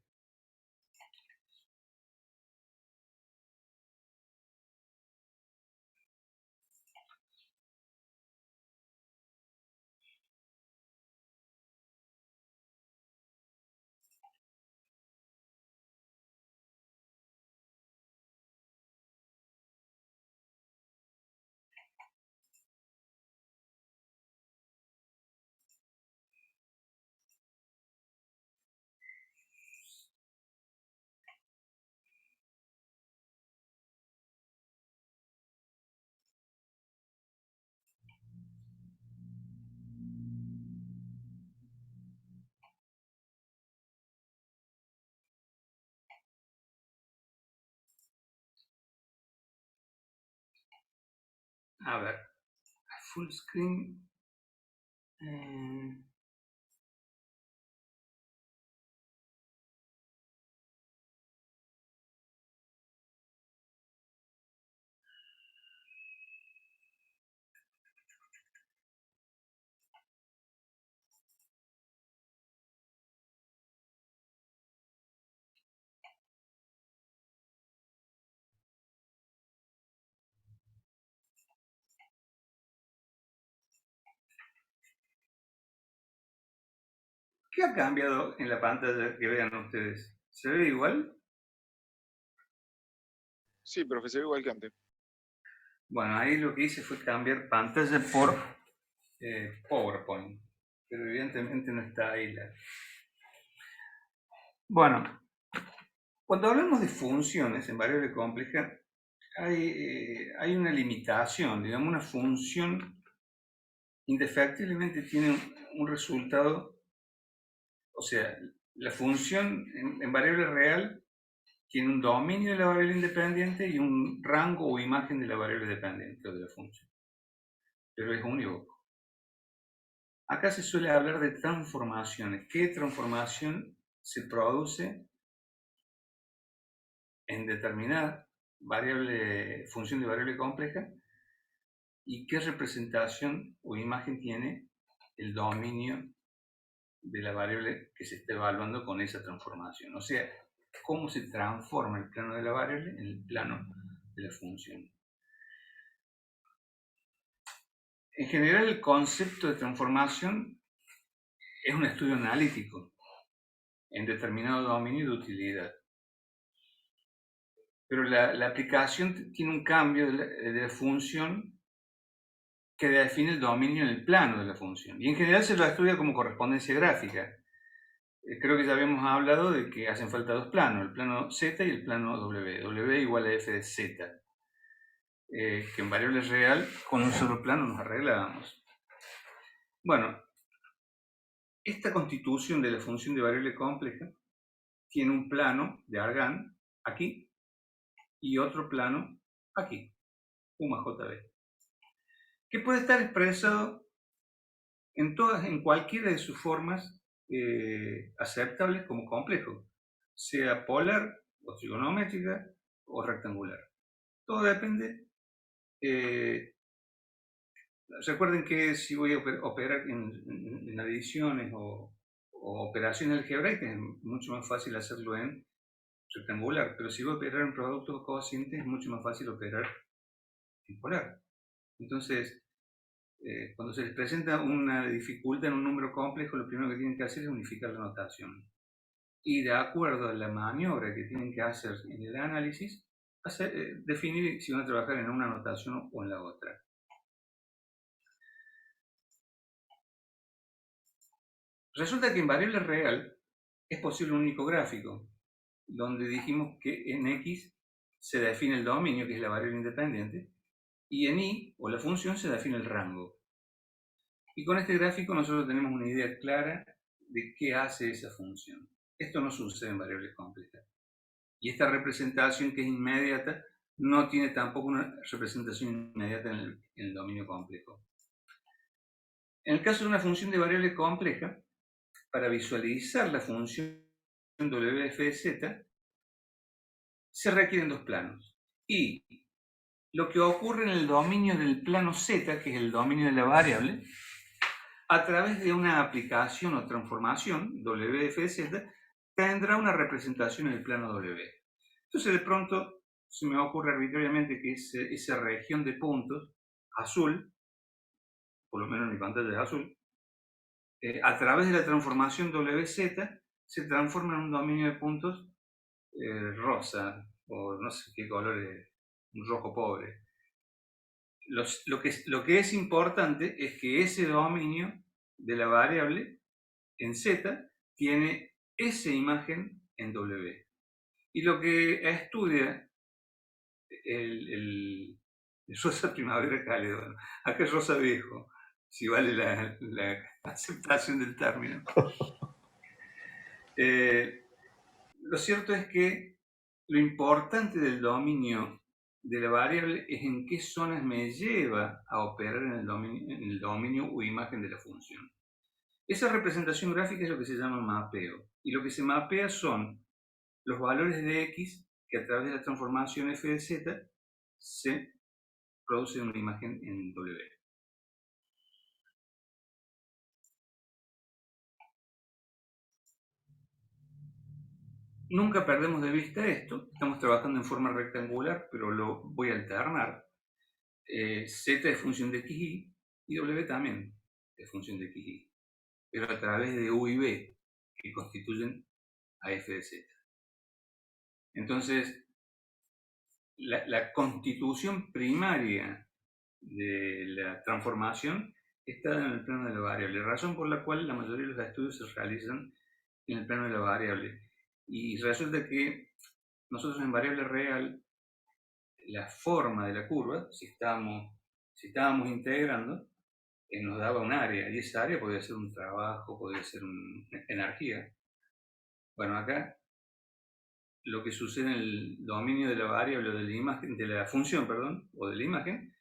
A ver, full screen. ¿Qué ha cambiado en la pantalla que vean ustedes? ¿Se ve igual? Sí, profe, se ve igual que antes. Bueno, ahí lo que hice fue cambiar pantalla por PowerPoint, pero evidentemente no está ahí la... Bueno, cuando hablamos de funciones en variable compleja, hay una limitación, digamos, una función indefectiblemente tiene un resultado, o sea, la función en variable real tiene un dominio de la variable independiente y un rango o imagen de la variable dependiente de la función, pero es unívoco. Acá se suele hablar de transformaciones. ¿Qué transformación se produce en determinada función de variable compleja y qué representación o imagen tiene el dominio de la variable que se está evaluando con esa transformación? O sea, cómo se transforma el plano de la variable en el plano de la función. En general, el concepto de transformación es un estudio analítico. en determinado dominio de utilidad. Pero la aplicación tiene un cambio de la función que define el dominio en el plano de la función. Y en general se lo estudia como correspondencia gráfica. Creo que ya habíamos hablado de que hacen falta dos planos, el plano Z y el plano W. W igual a f de Z. Que en variable real con un solo plano nos arreglábamos. Bueno, esta constitución de la función de variable compleja tiene un plano de Argand aquí y otro plano aquí, U más JB, que puede estar expresado en cualquiera de sus formas aceptables como complejo, sea polar o trigonométrica o rectangular. Todo depende. Recuerden que si voy a operar en adiciones o operaciones algebraicas es mucho más fácil hacerlo en rectangular, pero si voy a operar en productos cocientes es mucho más fácil operar en polar. Entonces, cuando se les presenta una dificultad en un número complejo, lo primero que tienen que hacer es unificar la notación. Y de acuerdo a la maniobra que tienen que hacer en el análisis, definir si van a trabajar en una notación o en la otra. Resulta que en variable real es posible un único gráfico, donde dijimos que en X se define el dominio, que es la variable independiente, y en Y, o la función, se define el rango. Y con este gráfico nosotros tenemos una idea clara de qué hace esa función. Esto no sucede en variables complejas. Y esta representación, que es inmediata, no tiene tampoco una representación inmediata en el dominio complejo. En el caso de una función de variable compleja, para visualizar la función WF de Z, se requieren dos planos. Y lo que ocurre en el dominio del plano Z, que es el dominio de la variable, a través de una aplicación o transformación, WF de Z, tendrá una representación en el plano W. Entonces, de pronto, se me ocurre arbitrariamente que esa región de puntos, azul, por lo menos en mi pantalla es azul, a través de la transformación WZ, se transforma en un dominio de puntos rosa, o no sé qué color es, un rojo pobre. Lo que es importante es que ese dominio de la variable en Z tiene esa imagen en W. Y lo que estudia el rosa primavera cálido, bueno, acá es rosa viejo, si vale la aceptación del término. Lo cierto es que lo importante del dominio de la variable es en qué zonas me lleva a operar en el dominio o imagen de la función. Esa representación gráfica es lo que se llama mapeo. Y lo que se mapea son los valores de X que a través de la transformación f de Z se produce una imagen en W. Nunca perdemos de vista esto. Estamos trabajando en forma rectangular, pero lo voy a alternar. Z es función de XY y W también es función de XY, pero a través de U y B, que constituyen a f de Z. Entonces, la constitución primaria de la transformación está en el plano de la variable, razón por la cual la mayoría de los estudios se realizan en el plano de la variable. Y resulta que nosotros en variable real, la forma de la curva, si estábamos integrando, nos daba un área, y esa área podía ser un trabajo, podía ser una energía. Bueno, acá lo que sucede en el dominio de la variable o de la imagen, de la función, perdón, o de la imagen,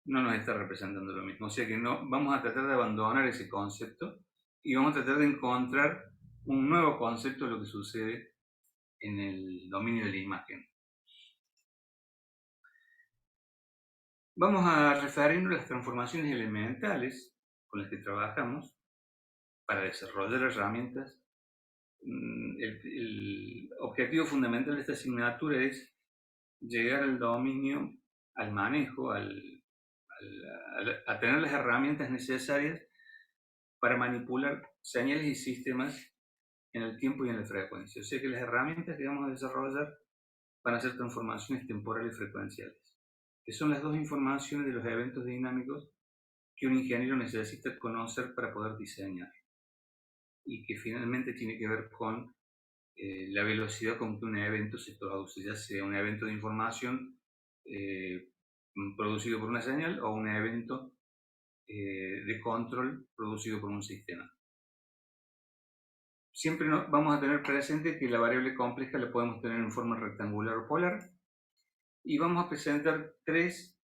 no nos está representando lo mismo. O sea que no, vamos a tratar de abandonar ese concepto y vamos a tratar de encontrar un nuevo concepto de lo que sucede en el dominio de la imagen. Vamos a referirnos a las transformaciones elementales con las que trabajamos para desarrollar herramientas. El objetivo fundamental de esta asignatura es llegar al dominio, al manejo, a tener las herramientas necesarias para manipular señales y sistemas en el tiempo y en la frecuencia. O sea que las herramientas que vamos a desarrollar van a ser transformaciones temporales y frecuenciales, que son las dos informaciones de los eventos dinámicos que un ingeniero necesita conocer para poder diseñar, y que finalmente tiene que ver con la velocidad con que un evento se produce, ya sea un evento de información producido por una señal o un evento de control producido por un sistema. Siempre vamos a tener presente que la variable compleja la podemos tener en forma rectangular o polar, y vamos a presentar tres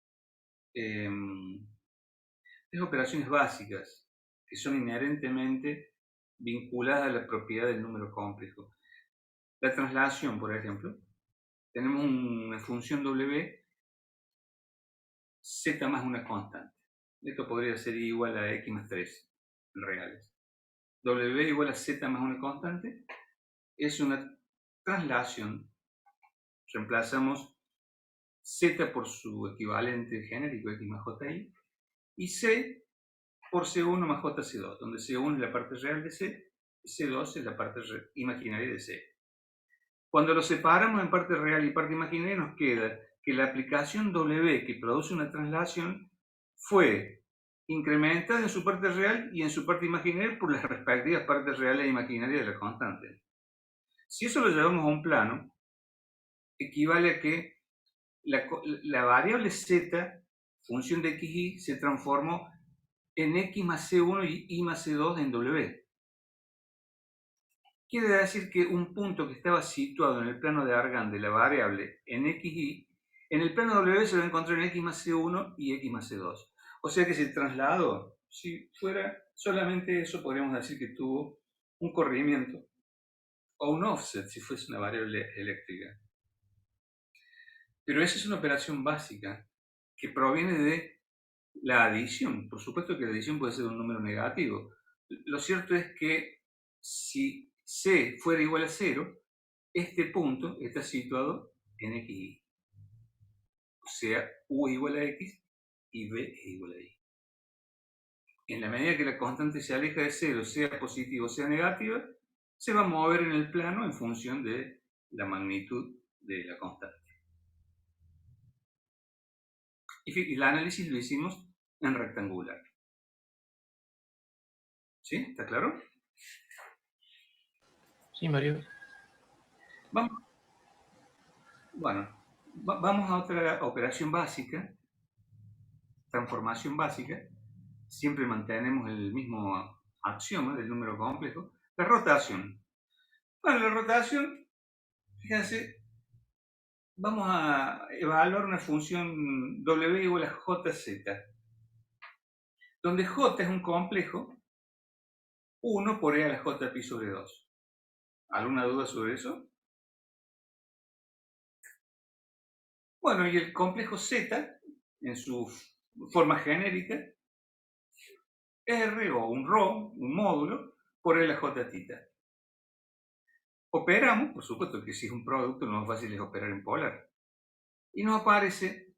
operaciones básicas que son inherentemente vinculadas a la propiedad del número complejo. La traslación, por ejemplo, tenemos una función W, z más una constante. Esto podría ser igual a x más 3 en reales. W igual a z más una constante es una traslación. Reemplazamos z por su equivalente genérico x más ji y c por c1 más jc2, donde c1 es la parte real de c y c2 es la parte imaginaria de c. Cuando lo separamos en parte real y parte imaginaria, nos queda que la aplicación W que produce una traslación fue incrementada en su parte real y en su parte imaginaria por las respectivas partes reales e imaginarias de la constante. Si eso lo llevamos a un plano, equivale a que la variable z, función de xy, se transformó en x más c1 y y más c2 en W. Quiere decir que un punto que estaba situado en el plano de Argand de la variable en xy, en el plano W se lo encontró en x más c1 y x más c2. O sea que se trasladó. Si fuera solamente eso, podríamos decir que tuvo un corrimiento o un offset si fuese una variable eléctrica. Pero esa es una operación básica que proviene de la adición. Por supuesto que la adición puede ser un número negativo. Lo cierto es que si c fuera igual a 0, este punto está situado en xy. O sea, u es igual a x y b es igual a y. En la medida que la constante se aleja de 0, sea positiva o sea negativa, se va a mover en el plano en función de la magnitud de la constante. Y el análisis lo hicimos en rectangular. ¿Sí? ¿Está claro? Sí, Mario. Vamos a otra operación básica, transformación básica. Siempre mantenemos el mismo axioma del número complejo. La rotación. Bueno, la rotación, fíjense, vamos a evaluar una función W igual a JZ, donde J es un complejo 1 por E a la J pi sobre 2. ¿Alguna duda sobre eso? Bueno, y el complejo Z, en su forma genérica, R o un ρ, un módulo, por E a la J tita. Operamos, por supuesto que si es un producto, lo más fácil es operar en polar. Y nos aparece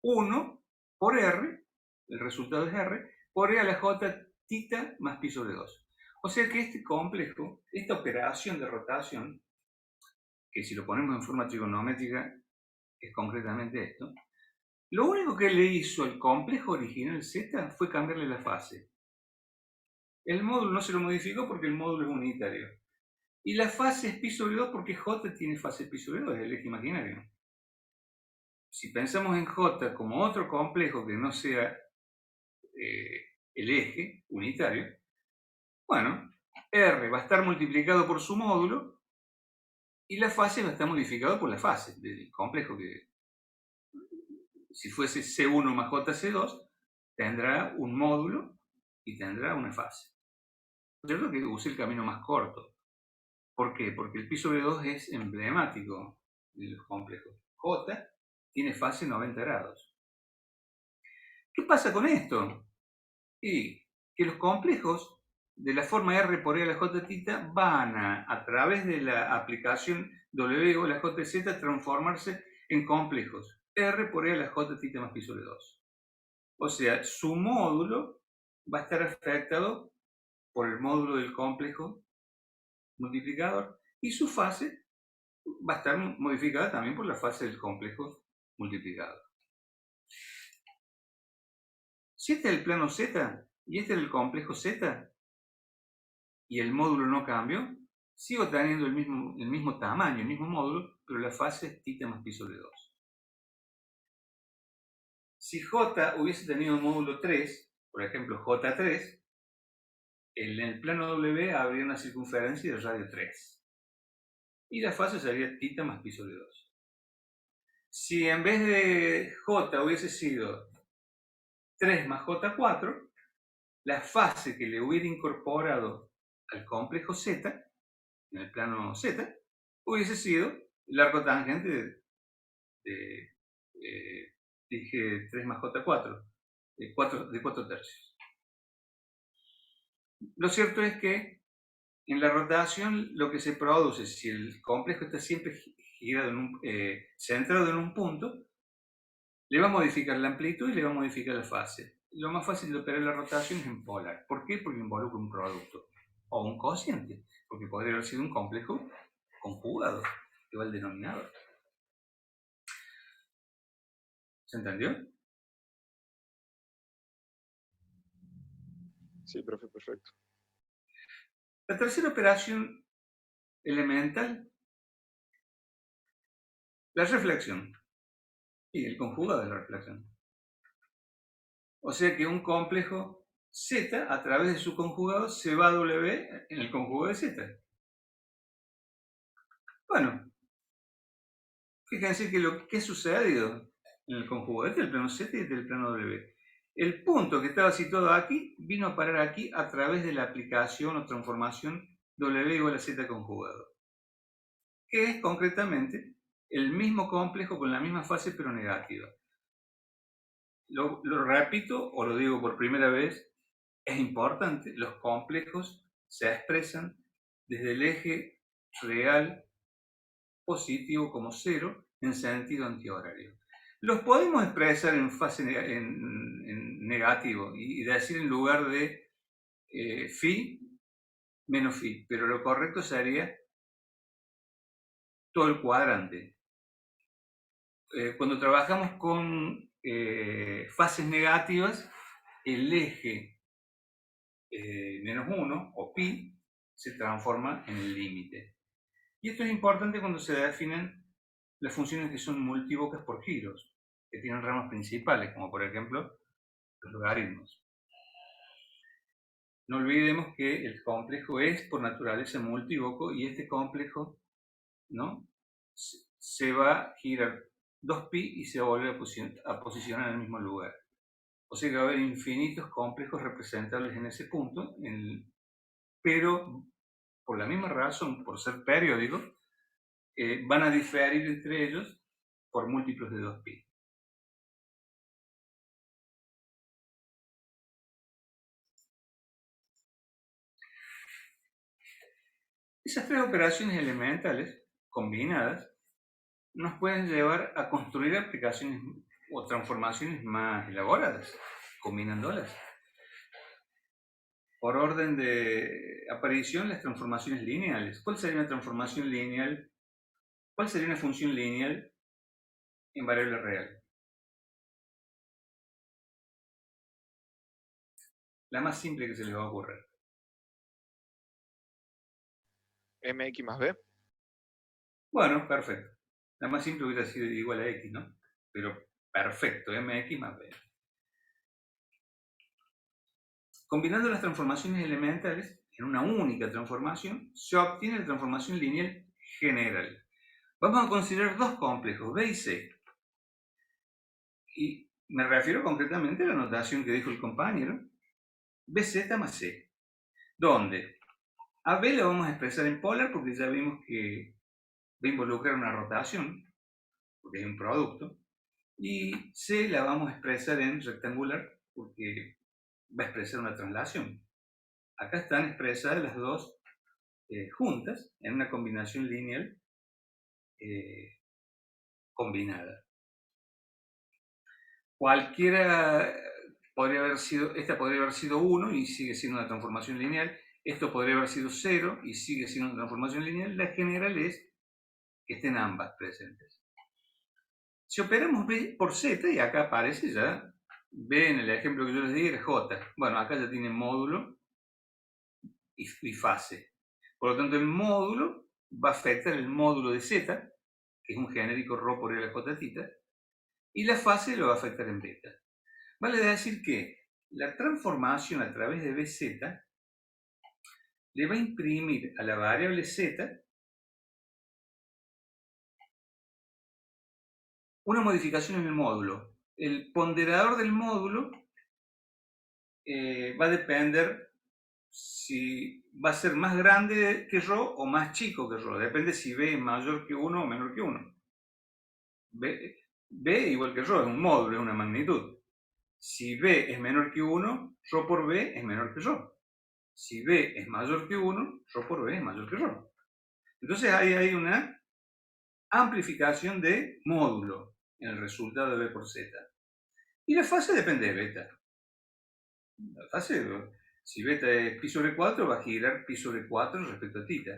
1 por R, el resultado es R, por E a la J tita más pi sobre 2. O sea que este complejo, esta operación de rotación, que si lo ponemos en forma trigonométrica, es concretamente esto, lo único que le hizo el complejo original Z fue cambiarle la fase. El módulo no se lo modificó porque el módulo es unitario. Y la fase es pi sobre 2 porque J tiene fase pi sobre 2, es el eje imaginario. Si pensamos en J como otro complejo que no sea el eje unitario, bueno, R va a estar multiplicado por su módulo y la fase va a estar modificada por la fase del complejo que, si fuese C1 más JC2, tendrá un módulo y tendrá una fase. Yo creo que usé el camino más corto. ¿Por qué? Porque el pi sobre 2 es emblemático de los complejos. J tiene fase 90 grados. ¿Qué pasa con esto? Y que los complejos de la forma R por E a la J tita van a través de la aplicación W o la JZ, transformarse en complejos R por E a la J tita más pi sobre 2. O sea, su módulo va a estar afectado por el módulo del complejo multiplicador, y su fase va a estar modificada también por la fase del complejo multiplicador. Si este es el plano Z y este es el complejo Z y el módulo no cambió, sigo teniendo el mismo tamaño, el mismo módulo, pero la fase es θ más pi sobre 2. Si J hubiese tenido un módulo 3, por ejemplo J3, en el plano W habría una circunferencia de radio 3. Y la fase sería θ más pi sobre 2. Si en vez de J hubiese sido 3 más J4, la fase que le hubiera incorporado al complejo Z, en el plano Z, hubiese sido el arco tangente dije 3 más J4, de 4 tercios. Lo cierto es que en la rotación lo que se produce, si el complejo está siempre girado centrado en un punto, le va a modificar la amplitud y le va a modificar la fase. Lo más fácil de operar la rotación es en polar. ¿Por qué? Porque involucra un producto o un cociente, porque podría haber sido un complejo conjugado, que va al denominador. ¿Se entendió? Sí, profe, perfecto. La tercera operación elemental, la reflexión y el conjugado de la reflexión. O sea que un complejo Z, a través de su conjugado, se va a W en el conjugado de Z. Bueno, fíjense que lo que ha sucedido en el conjugado este del plano Z y del plano W. El punto que estaba situado aquí vino a parar aquí a través de la aplicación o transformación W igual a Z conjugado, que es concretamente el mismo complejo con la misma fase pero negativa. Lo repito o lo digo por primera vez, es importante, los complejos se expresan desde el eje real positivo como 0 en sentido antihorario. Los podemos expresar en fase en negativo y decir en lugar de phi menos phi, pero lo correcto sería todo el cuadrante. Cuando trabajamos con fases negativas, el eje menos 1 o pi se transforma en el límite. Y esto es importante cuando se definen las funciones que son multívocas por giros, que tienen ramas principales, como por ejemplo los logaritmos. No olvidemos que el complejo es por naturaleza multívoco y este complejo, ¿no?, se va a girar 2pi y se va a volver a posicionar en el mismo lugar. O sea que va a haber infinitos complejos representables en ese punto, pero por la misma razón, por ser periódicos, van a diferir entre ellos por múltiplos de 2pi. Esas tres operaciones elementales combinadas nos pueden llevar a construir aplicaciones o transformaciones más elaboradas, combinándolas. Por orden de aparición, las transformaciones lineales. ¿Cuál sería una transformación lineal? ¿Cuál sería una función lineal en variable real? La más simple que se les va a ocurrir. MX más B. Bueno, perfecto. La más simple hubiera sido igual a X, ¿no? Pero perfecto, MX más B. Combinando las transformaciones elementales en una única transformación, se obtiene la transformación lineal general. Vamos a considerar dos complejos, B y C. Y me refiero concretamente a la notación que dijo el compañero, BZ más C, donde a B lo vamos a expresar en polar porque ya vimos que va a involucrar una rotación, porque es un producto, y C la vamos a expresar en rectangular porque va a expresar una traslación. Acá están expresadas las dos juntas en una combinación lineal combinada. Cualquiera podría haber sido, esta podría haber sido 1 y sigue siendo una transformación lineal, Esto podría haber sido 0 y sigue siendo una transformación lineal. La general es que estén ambas presentes. Si operamos B por Z, y acá aparece ya, B en el ejemplo que yo les di era J. Bueno, acá ya tiene módulo y fase. Por lo tanto, el módulo va a afectar el módulo de Z, que es un genérico ρ por L J θ, y la fase lo va a afectar en beta. Vale decir que la transformación a través de BZ le va a imprimir a la variable Z una modificación en el módulo. El ponderador del módulo va a depender si va a ser más grande que ρ o más chico que ρ. Depende si B es mayor que 1 o menor que 1. B igual que ρ, es un módulo, es una magnitud. Si B es menor que 1, ρ por B es menor que ρ. Si B es mayor que 1, ρ por B es mayor que ρ. Entonces ahí hay una amplificación de módulo en el resultado de B por Z. Y la fase depende de beta. La fase, si beta es pi sobre 4, va a girar pi sobre 4 respecto a tita.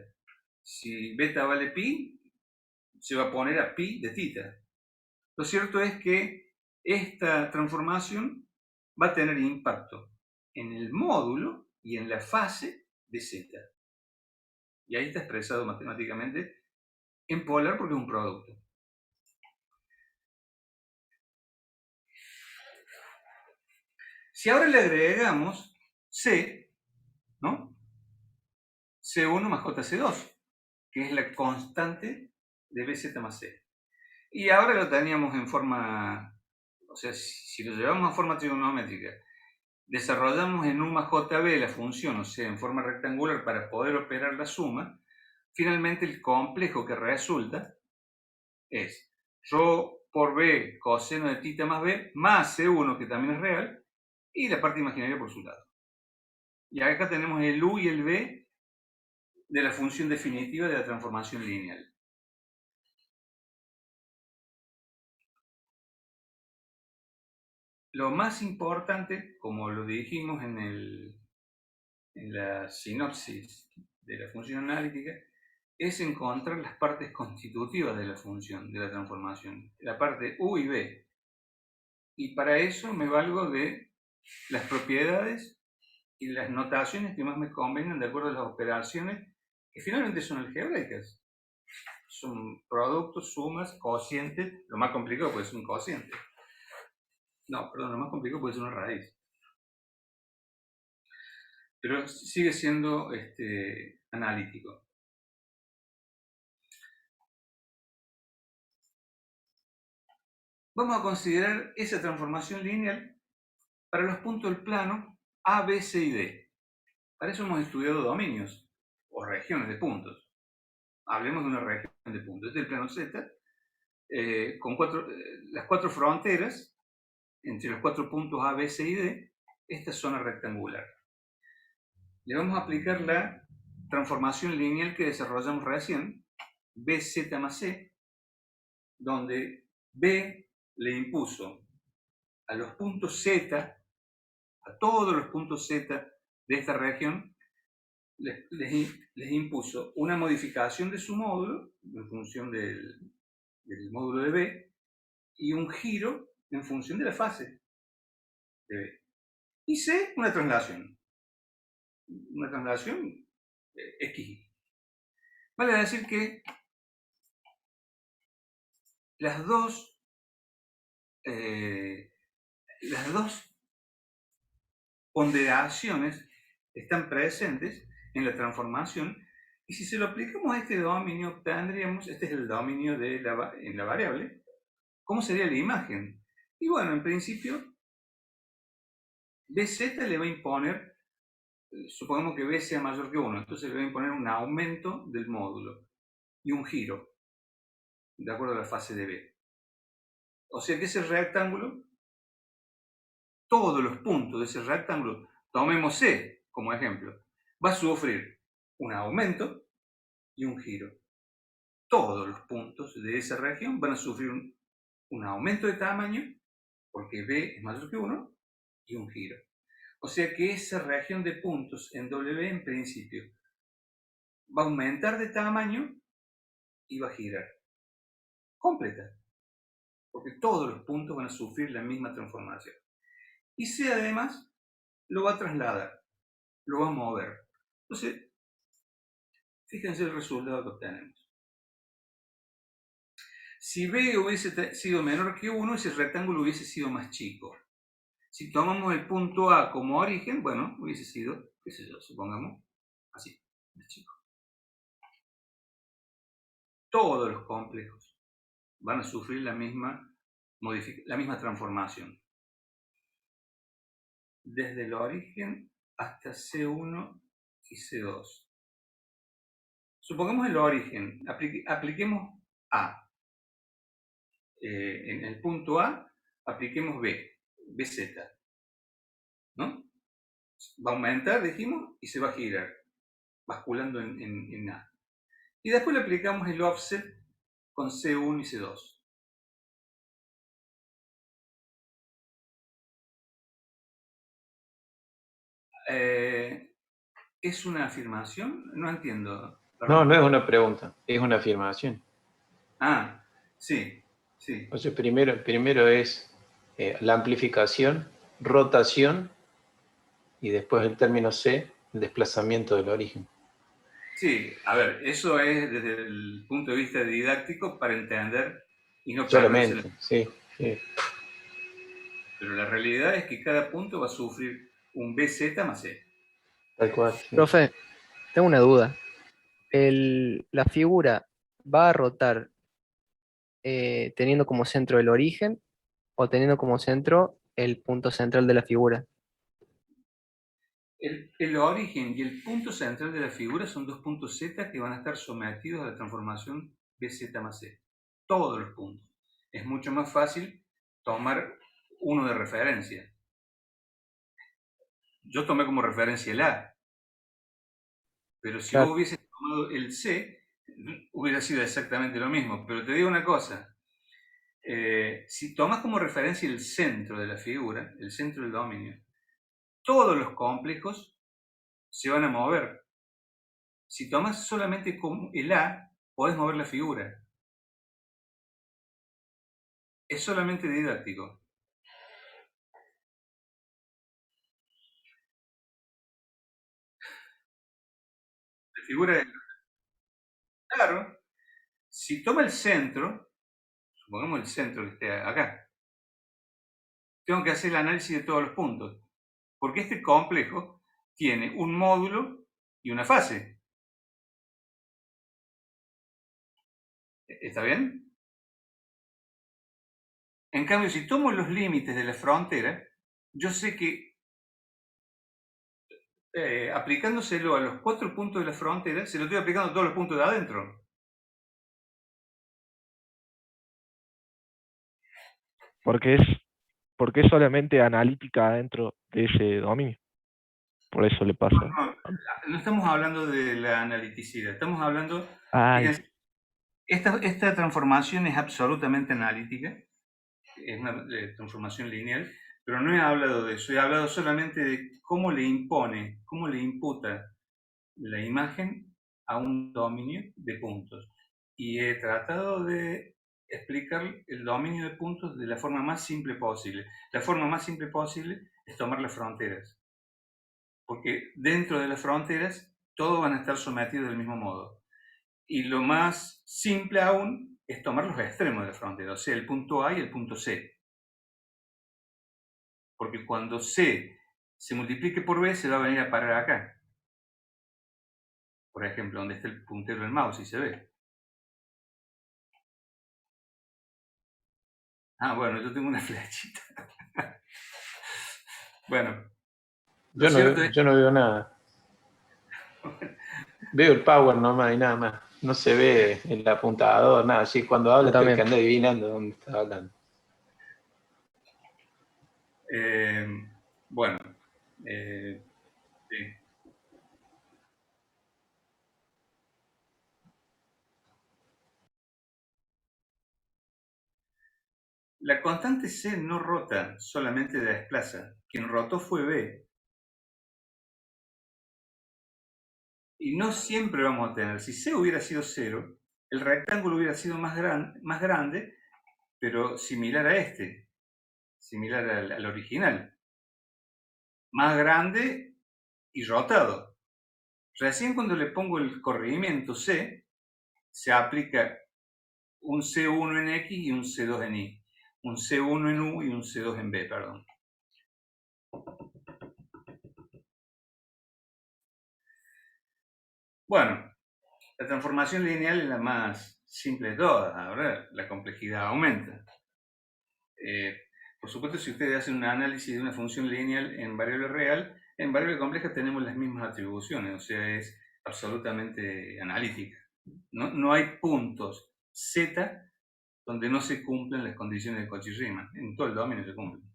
Si beta vale pi, se va a poner a pi de tita. Lo cierto es que esta transformación va a tener impacto en el módulo y en la fase de Z. Y ahí está expresado matemáticamente en polar porque es un producto. Si ahora le agregamos C, ¿no? C1 más JC2, que es la constante de BZ más C. Y ahora lo teníamos en forma, o sea, si lo llevamos a forma trigonométrica, desarrollamos en U más JB la función, o sea, en forma rectangular para poder operar la suma, finalmente el complejo que resulta es ρ por B coseno de tita más B más C1, que también es real, y la parte imaginaria por su lado. Y acá tenemos el U y el B de la función definitiva de la transformación lineal. Lo más importante, como lo dijimos en la sinopsis de la función analítica, es encontrar las partes constitutivas de la función, de la transformación, la parte U y B. Y para eso me valgo de las propiedades y las notaciones que más me convengan de acuerdo a las operaciones, que finalmente son algebraicas. Son productos, sumas, cocientes. Lo más complicado puede ser un cociente. No, perdón, lo más complicado puede ser una raíz. Pero sigue siendo analítico. Vamos a considerar esa transformación lineal para los puntos del plano A, B, C y D. Para eso hemos estudiado dominios o regiones de puntos. Hablemos de una región de puntos. Este es el plano Z, con las cuatro fronteras entre los 4 puntos A, B, C y D, esta zona rectangular. Le vamos a aplicar la transformación lineal que desarrollamos recién, BZ más C, donde B le impuso a los puntos Z, a todos los puntos Z de esta región, les impuso una modificación de su módulo, en función del módulo de B, y un giro en función de la fase de B. Y C, una traslación. Una traslación X. Vale decir que las dos ponderaciones están presentes en la transformación, y si se lo aplicamos a este dominio, obtendríamos, este es el dominio en la variable, ¿cómo sería la imagen? Y bueno, en principio, BZ le va a imponer, supongamos que B sea mayor que 1, entonces le va a imponer un aumento del módulo y un giro, de acuerdo a la fase de B. O sea que ese rectángulo, todos los puntos de ese rectángulo, tomemos C como ejemplo, va a sufrir un aumento y un giro. Todos los puntos de esa región van a sufrir un aumento de tamaño, porque B es mayor que 1, y un giro. O sea que esa región de puntos en W en principio va a aumentar de tamaño y va a girar. Completa. Porque todos los puntos van a sufrir la misma transformación. Y C además lo va a trasladar, lo va a mover. Entonces, fíjense el resultado que obtenemos. Si B hubiese sido menor que 1, ese rectángulo hubiese sido más chico. Si tomamos el punto A como origen, bueno, hubiese sido, qué sé yo, supongamos, así, más chico. Todos los complejos van a sufrir la misma transformación. Desde el origen hasta C1 y C2. Supongamos el origen, apliquemos A. En el punto A, apliquemos B, BZ. ¿No? Va a aumentar, dijimos, y se va a girar, basculando en A. Y después le aplicamos el offset con C1 y C2. ¿Es una afirmación? No entiendo. No, no es una pregunta, es una afirmación. Ah, sí, sí. Entonces primero es la amplificación, rotación, y después el término C, el desplazamiento del origen. Sí, a ver, eso es desde el punto de vista didáctico para entender y no solamente, sí. Pero la realidad es que cada punto va a sufrir un BZ más C. Tal cual. Sí. Profe, tengo una duda. ¿La figura va a rotar teniendo como centro el origen o teniendo como centro el punto central de la figura? El origen y el punto central de la figura son dos puntos Z que van a estar sometidos a la transformación BZ más C. Todos los puntos. Es mucho más fácil tomar uno de referencia. Yo tomé como referencia el A. Pero si Claro. vos hubieses tomado el C, hubiera sido exactamente lo mismo. Pero te digo una cosa. Si tomas como referencia el centro de la figura, el centro del dominio, todos los complejos se van a mover. Si tomas solamente como el A, podés mover la figura. Es solamente didáctico. La figura es... Claro, si toma el centro, supongamos el centro que esté acá, tengo que hacer el análisis de todos los puntos. Porque este complejo tiene un módulo y una fase. ¿Está bien? En cambio, si tomo los límites de la frontera, yo sé que aplicándoselo a los 4 puntos de la frontera, se lo estoy aplicando a todos los puntos de adentro. Porque es solamente analítica dentro de ese dominio. Por eso le pasa. No estamos hablando de la analiticidad, estamos hablando... Ay, Fíjense, esta transformación es absolutamente analítica, es una transformación lineal, pero no he hablado de eso, he hablado solamente de cómo le imputa la imagen a un dominio de puntos. Y he tratado de explicar el dominio de puntos de la forma más simple posible. La forma más simple posible es tomar las fronteras, porque dentro de las fronteras todos van a estar sometidos del mismo modo. Y lo más simple aún es tomar los extremos de la frontera, o sea, el punto A y el punto C. Porque cuando C se multiplique por B, se va a venir a parar acá. Por ejemplo, donde está el puntero del mouse, y se ve. Ah, bueno, yo tengo una flechita. Bueno. Yo no veo nada. Veo el power nomás y nada más. No se ve el apuntador, nada. Así cuando habla estoy que ando adivinando dónde está hablando. Bueno. Sí. La constante C no rota, solamente desplaza. Quien rotó fue B. Y no siempre vamos a tener. Si C hubiera sido 0, el rectángulo hubiera sido más grande, pero similar a este, similar al original. Más grande y rotado. Recién cuando le pongo el corrimiento C, se aplica un C1 en X y un C2 en Y. Un C1 en U y un C2 en B, perdón. Bueno, la transformación lineal es la más simple de todas. Ahora la complejidad aumenta. Por supuesto, si ustedes hacen un análisis de una función lineal en variable real, en variable compleja tenemos las mismas atribuciones, o sea, es absolutamente analítica. No hay puntos Z donde no se cumplen las condiciones de Cauchy-Riemann. En todo el dominio se cumplen.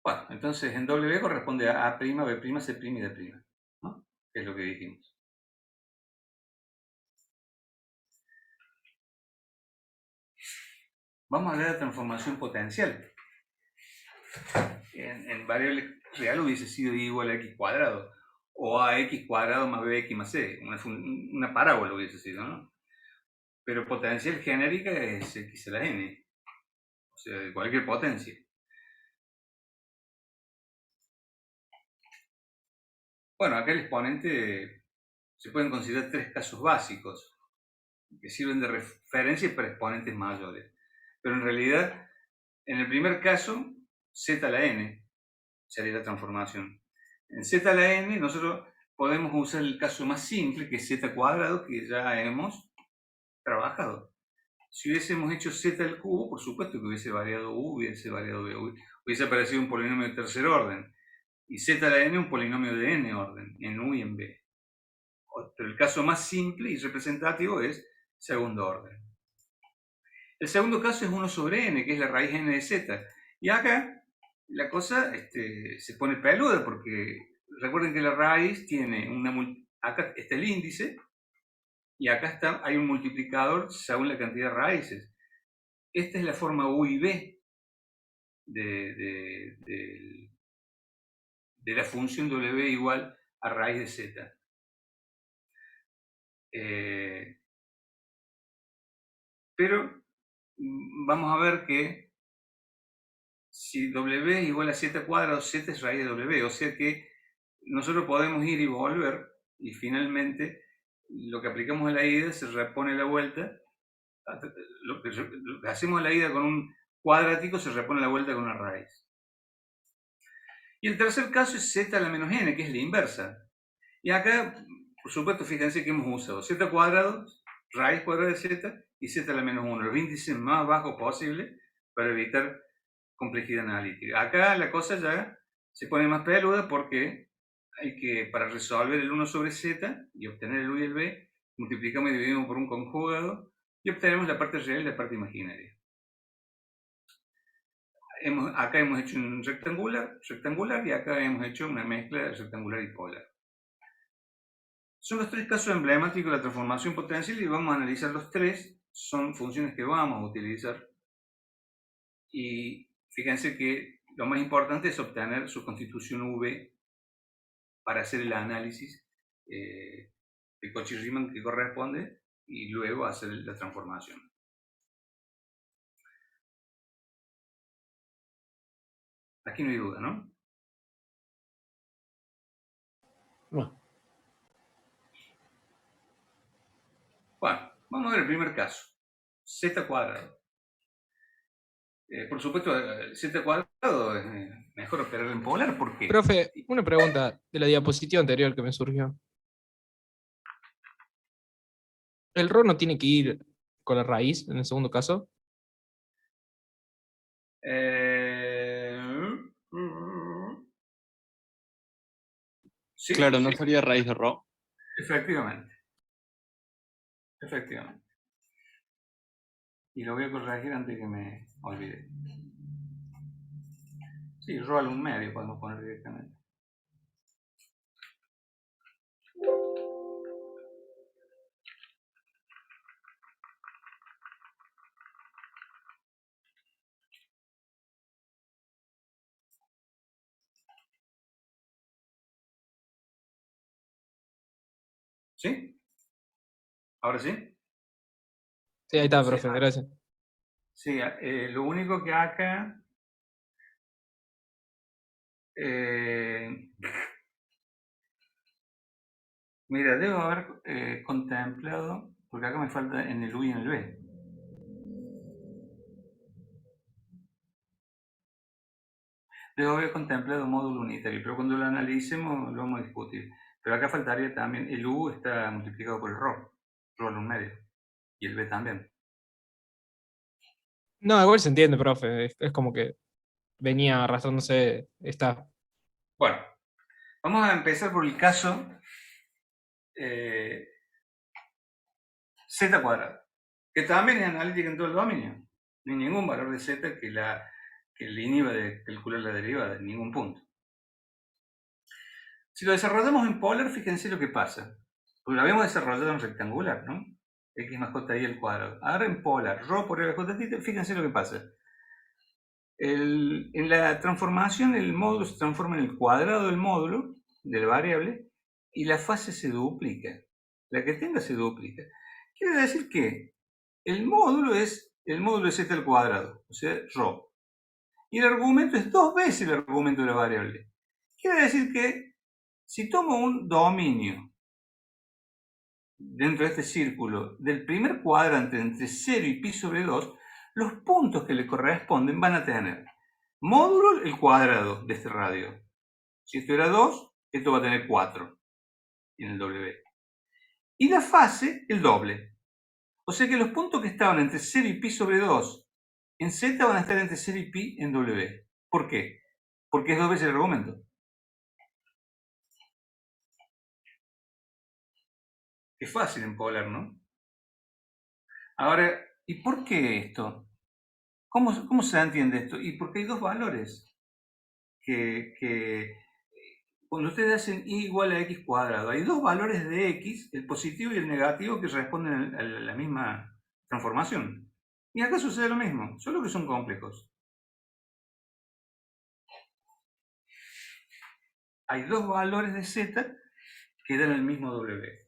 Bueno, entonces en W corresponde a A', B', C' y D', ¿no? Que es lo que dijimos. Vamos a hablar de transformación potencial. En variable real hubiese sido igual a x cuadrado, o a x cuadrado más bx más c, una parábola hubiese sido, ¿no? Pero potencial genérica es x a la n, o sea, de cualquier potencia. Bueno, acá el exponente se pueden considerar tres casos básicos que sirven de referencia para exponentes mayores. Pero en realidad, en el primer caso, z a la n sería la transformación. En z a la n nosotros podemos usar el caso más simple, que es z cuadrado, que ya hemos trabajado. Si hubiésemos hecho z al cubo, por supuesto que hubiese variado u, hubiese variado b, hubiese aparecido un polinomio de tercer orden. Y z a la n un polinomio de n orden, en u y en b. Pero el caso más simple y representativo es segundo orden. El segundo caso es 1 sobre n, que es la raíz n de z. Y acá la cosa se pone peluda, porque recuerden que la raíz tiene acá está el índice, y acá hay un multiplicador según la cantidad de raíces. Esta es la forma u y b de la función w igual a raíz de z. Pero vamos a ver que si w es igual a z cuadrado, z es raíz de w, o sea que nosotros podemos ir y volver, y finalmente lo que aplicamos a la ida se repone a la vuelta. Lo que hacemos a la ida con un cuadrático se repone a la vuelta con una raíz. Y el tercer caso es z a la menos n, que es la inversa. Y acá, por supuesto, fíjense que hemos usado z cuadrado, raíz cuadrada de z, y z a la menos 1, los índices más bajos posibles para evitar complejidad analítica. Acá la cosa ya se pone más peluda porque hay que, para resolver el 1 sobre z y obtener el u y el b, multiplicamos y dividimos por un conjugado y obtenemos la parte real y la parte imaginaria. Acá hemos hecho un rectangular y acá hemos hecho una mezcla de rectangular y polar. Son los tres casos emblemáticos de la transformación potencial y vamos a analizar los tres. Son funciones que vamos a utilizar. Y fíjense que lo más importante es obtener su constitución V para hacer el análisis de Cauchy-Riemann que corresponde y luego hacer la transformación. Aquí no hay duda, ¿no? No. Bueno, vamos a ver el primer caso. Z cuadrado. Por supuesto, Z cuadrado es mejor operar en polar porque... Profe, una pregunta de la diapositiva anterior que me surgió. ¿El rho no tiene que ir con la raíz en el segundo caso? Sí, Claro, no sí, sería raíz de rho. efectivamente. Efectivamente. Y lo voy a corregir antes que me olvide. Sí, rho al 1 medio podemos poner directamente. ¿Sí? ¿Ahora sí? Sí, ahí está, Entonces, profe, gracias. sí, lo único que acá mira, debo haber contemplado, porque acá me falta en el U y en el B. Debo haber contemplado un módulo unitario, pero cuando lo analicemos lo vamos a discutir. Pero acá faltaría también, el U está multiplicado por el ρ en un medio, y el B también. No, igual se entiende, profe. Es como que venía arrastrándose esta. Bueno, vamos a empezar por el caso z cuadrado, que también es analítica en todo el dominio. No hay ningún valor de z que le inhiba de calcular la derivada en ningún punto. Si lo desarrollamos en polar, fíjense lo que pasa. Porque lo habíamos desarrollado en rectangular, ¿no? X más j al cuadrado. Ahora en polar, ρ por r j, fíjense lo que pasa. En la transformación, el módulo se transforma en el cuadrado del módulo, de la variable, y la fase se duplica. La que tenga se duplica. Quiere decir que el módulo es el módulo de z al cuadrado, o sea, ρ. Y el argumento es 2 veces el argumento de la variable. Quiere decir que si tomo un dominio dentro de este círculo del primer cuadrante entre 0 y pi sobre 2, los puntos que le corresponden van a tener módulo el cuadrado de este radio. Si esto era 2, esto va a tener 4 en el W. Y la fase, el doble. O sea que los puntos que estaban entre 0 y pi sobre 2 en Z van a estar entre 0 y pi en W. ¿Por qué? Porque es 2 veces el argumento. Es fácil en polar, ¿no? Ahora, ¿y por qué esto? ¿Cómo se entiende esto? Y porque hay dos valores que cuando ustedes hacen y igual a x cuadrado, hay dos valores de x, el positivo y el negativo, que responden a la misma transformación. Y acá sucede lo mismo, solo que son complejos. Hay dos valores de z que dan el mismo w.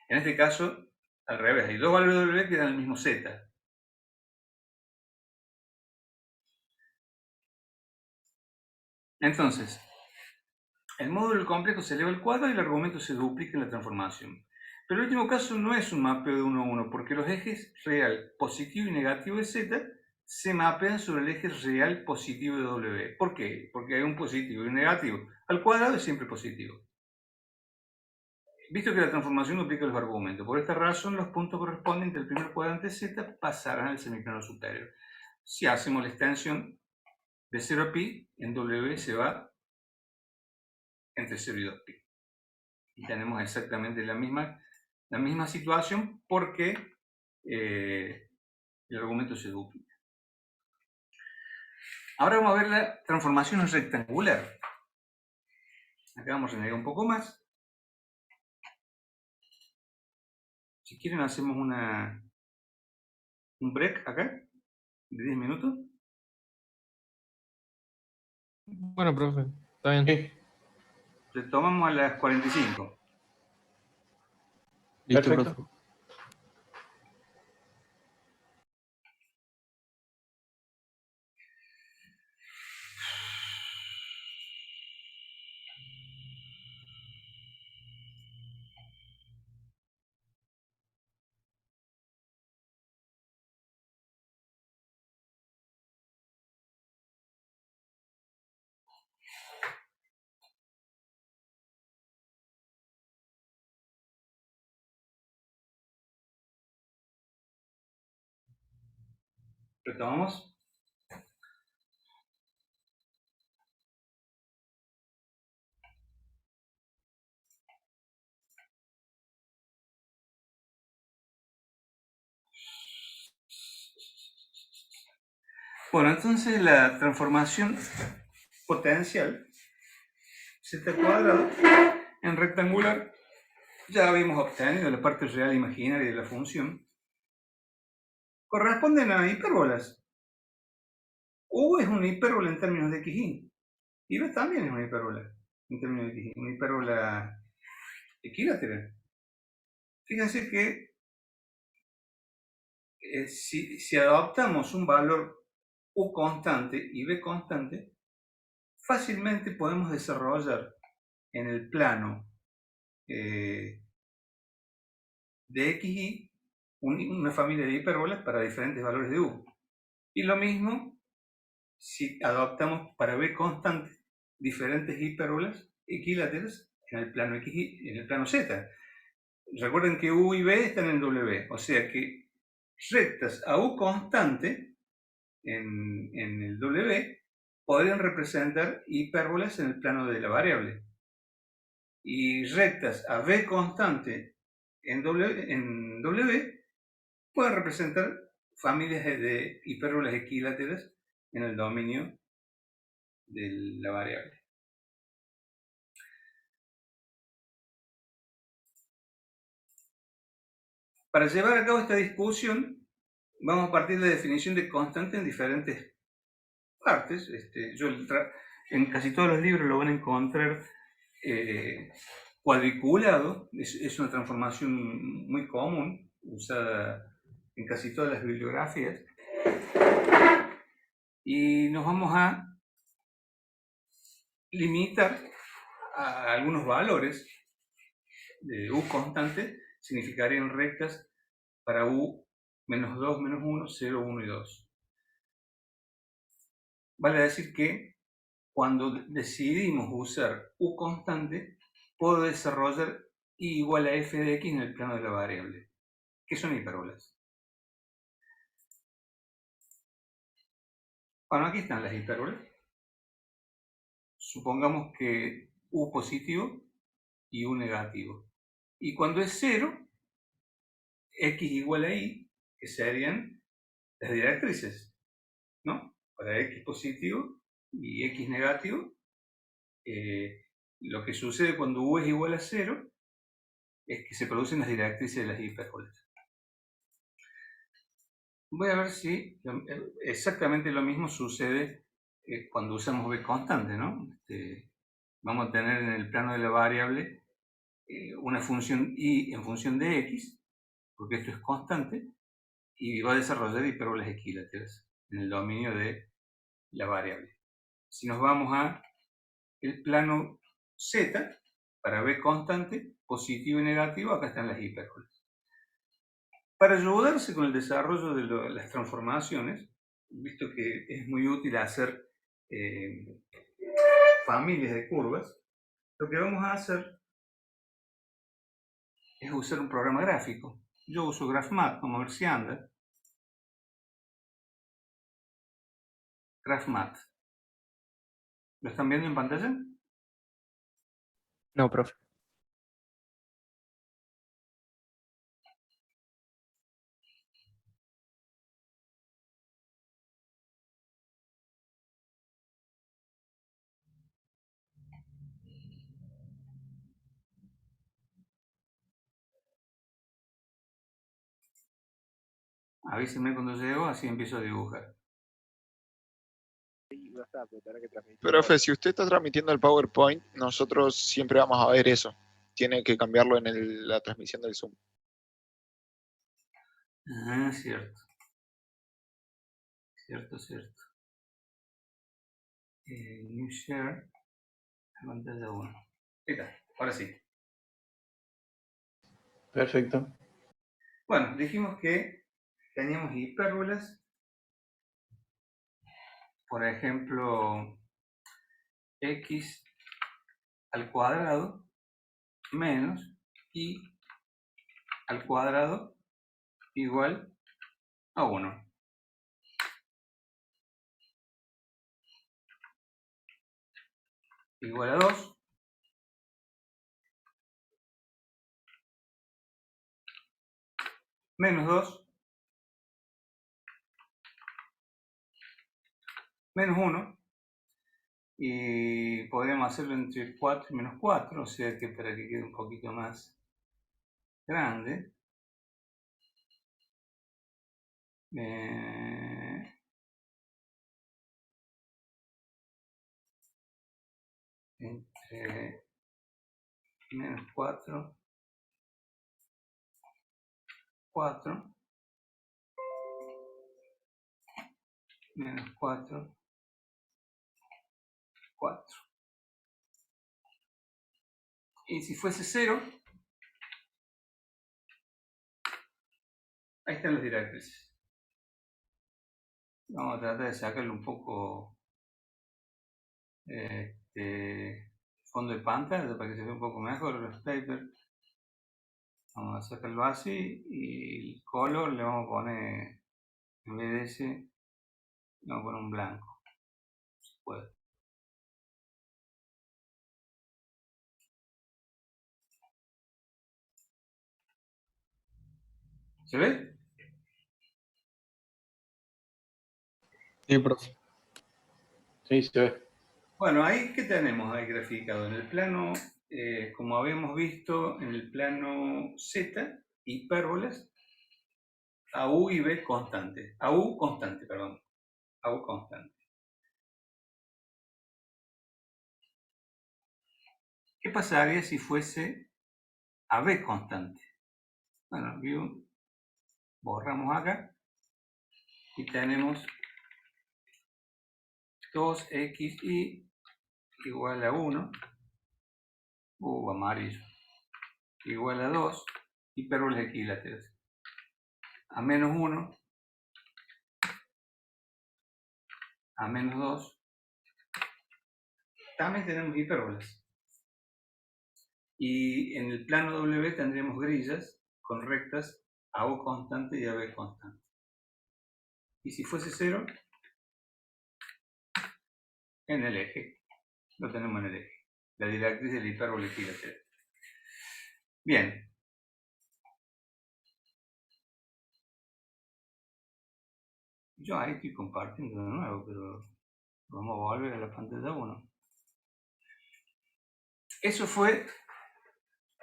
En este caso, al revés, hay dos valores de w que dan el mismo z. Entonces, el módulo del complejo se eleva al cuadrado y el argumento se duplica en la transformación. Pero el último caso no es un mapeo de 1 a 1, porque los ejes real, positivo y negativo de z se mapean sobre el eje real positivo de w. ¿Por qué? Porque hay un positivo y un negativo. Al cuadrado es siempre positivo. Visto que la transformación duplica los argumentos, por esta razón los puntos correspondientes del primer cuadrante z pasarán al semiplano superior. Si hacemos la extensión de 0 a pi, en w se va entre 0 y 2pi. Y tenemos exactamente la misma situación porque el argumento se duplica. Ahora vamos a ver la transformación rectangular. Acá vamos a añadir un poco más. Si quieren hacemos un break acá de 10 minutos. Bueno, profe, está bien. Retomamos a las 45. Listo, Perfecto. profe. Retomamos. Bueno, entonces la transformación potencial z cuadrado en rectangular ya habíamos obtenido la parte real imaginaria de la función. Corresponden a hipérbolas. U es una hipérbola en términos de xy. Y B también es una hipérbola en términos de xy, una hipérbola equilátera. Fíjense que si adoptamos un valor U constante y B constante, fácilmente podemos desarrollar en el plano de XY una familia de hipérbolas para diferentes valores de U. Y lo mismo si adoptamos para B constante diferentes hipérbolas equiláteras en el plano X y en el plano Z. Recuerden que U y B están en W, o sea que rectas a U constante en el W podrían representar hipérbolas en el plano de la variable. Y rectas a B constante en W pueden representar familias de hipérbolas equiláteras en el dominio de la variable. Para llevar a cabo esta discusión, vamos a partir de la definición de constante en diferentes partes. En casi todos los libros lo van a encontrar cuadriculado. Es una transformación muy común, usada en casi todas las bibliografías. Y nos vamos a limitar a algunos valores de U constante, significarían rectas para U menos 2, menos 1, 0, 1 y 2. Vale decir que cuando decidimos usar U constante, puedo desarrollar I igual a f de x en el plano de la variable. ¿Qué son hipérbolas? Bueno, aquí están las hipérbolas. Supongamos que U positivo y U negativo. Y cuando es 0, x igual a y, que serían las directrices, ¿no? Para x positivo y x negativo, lo que sucede cuando U es igual a 0 es que se producen las directrices de las hipérbolas. Voy a ver si exactamente lo mismo sucede cuando usamos B constante, ¿no? Vamos a tener en el plano de la variable una función y en función de x, porque esto es constante, y va a desarrollar hipérbolas equiláteras en el dominio de la variable. Si nos vamos a el plano z, para B constante, positivo y negativo, acá están las hipérbolas. Para ayudarse con el desarrollo de las transformaciones, visto que es muy útil hacer familias de curvas, lo que vamos a hacer es usar un programa gráfico. Yo uso GraphMath, vamos a ver si anda. GraphMath. ¿Lo están viendo en pantalla? No, profe. Avísenme cuando llego, así empiezo a dibujar. Profe, si usted está transmitiendo el PowerPoint, nosotros siempre vamos a ver eso. Tiene que cambiarlo en la transmisión del Zoom. Ah, cierto. Cierto. New Share, pantalla 1. Ahí está, ahora sí. Perfecto. Bueno, dijimos que teníamos hipérbolas. Por ejemplo, x al cuadrado menos y al cuadrado igual a 1. Igual a 2. Menos 2. Menos 1. Y podríamos hacerlo entre 4 y menos 4, o sea que para que quede un poquito más grande. Entre menos 4 4, menos 4, 4. Y si fuese 0, ahí están los directrices. Vamos a tratar de sacarle un poco fondo de pantalla para que se vea un poco mejor los papers. Vamos a sacarlo así y el color le vamos a poner, en vez de ese, le vamos a poner un blanco. Si puede. ¿Se ve? Sí, profe. Sí, se ve. Bueno, ahí ¿qué tenemos ahí graficado? En el plano, como habíamos visto, en el plano Z, hipérbolas, a U y B constante. A U constante, perdón. A U constante. ¿Qué pasaría si fuese a B constante? Bueno, borramos acá y tenemos 2xy igual a 1, amarillo, igual a 2, hipérbolas equiláteras. A menos 1, a menos 2, también tenemos hipérbolas. Y en el plano W tendríamos grillas con rectas a U constante y a B constante. Y si fuese 0, en el eje. Lo tenemos en el eje. La directriz del hipérbola equilátera. Bien. Yo ahí estoy compartiendo de nuevo, pero vamos a volver a la pantalla 1. Eso fue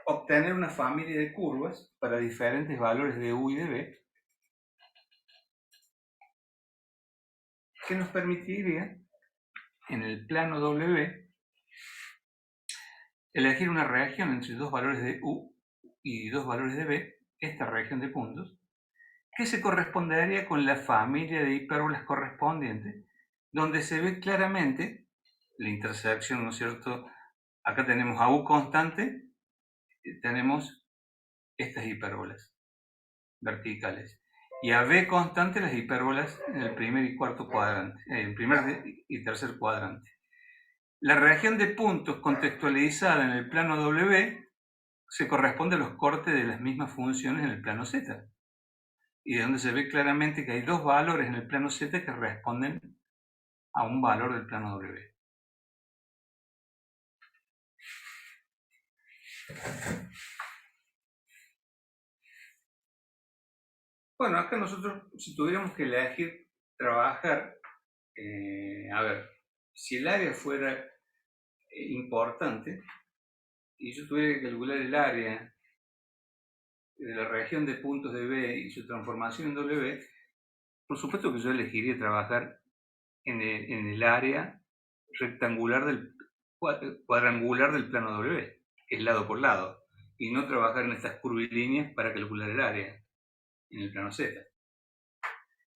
obtener una familia de curvas para diferentes valores de U y de B, que nos permitiría, en el plano W, elegir una región entre dos valores de U y dos valores de B, esta región de puntos, que se correspondería con la familia de hipérbolas correspondiente, donde se ve claramente la intersección, ¿no es cierto? Acá tenemos a U constante, tenemos estas hipérbolas verticales, y a B constante las hipérbolas en el primer y cuarto cuadrante, el primer y tercer cuadrante. La región de puntos contextualizada en el plano W se corresponde a los cortes de las mismas funciones en el plano Z, y de donde se ve claramente que hay dos valores en el plano Z que responden a un valor del plano W. Bueno, acá nosotros, si tuviéramos que elegir trabajar, a ver, si el área fuera importante, y yo tuviera que calcular el área de la región de puntos de B y su transformación en W, por supuesto que yo elegiría trabajar en el área rectangular cuadrangular del plano W, que es lado por lado, y no trabajar en estas curvilíneas para calcular el área en el plano Z.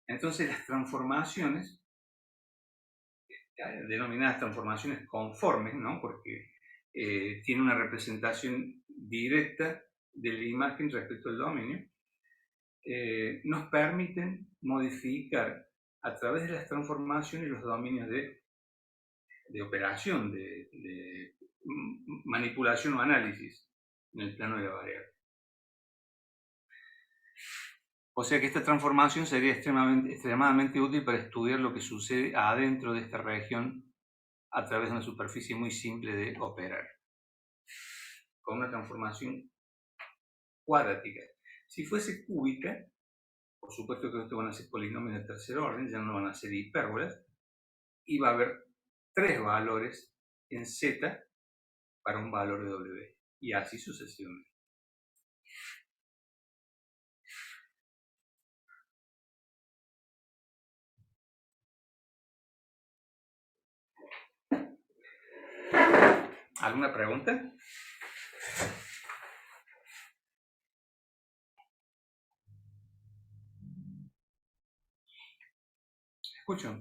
Entonces las transformaciones, denominadas transformaciones conformes, ¿no? Porque tiene una representación directa de la imagen respecto al dominio, nos permiten modificar a través de las transformaciones los dominios de operación, de manipulación o análisis en el plano de la variable. O sea que esta transformación sería extremadamente útil para estudiar lo que sucede adentro de esta región a través de una superficie muy simple de operar, con una transformación cuadrática. Si fuese cúbica, por supuesto que estos van a ser polinomios de tercer orden, ya no van a ser hipérbolas, y va a haber 3 valores en Z para un valor de W, y así sucesivamente. ¿Alguna pregunta? ¿Escucho?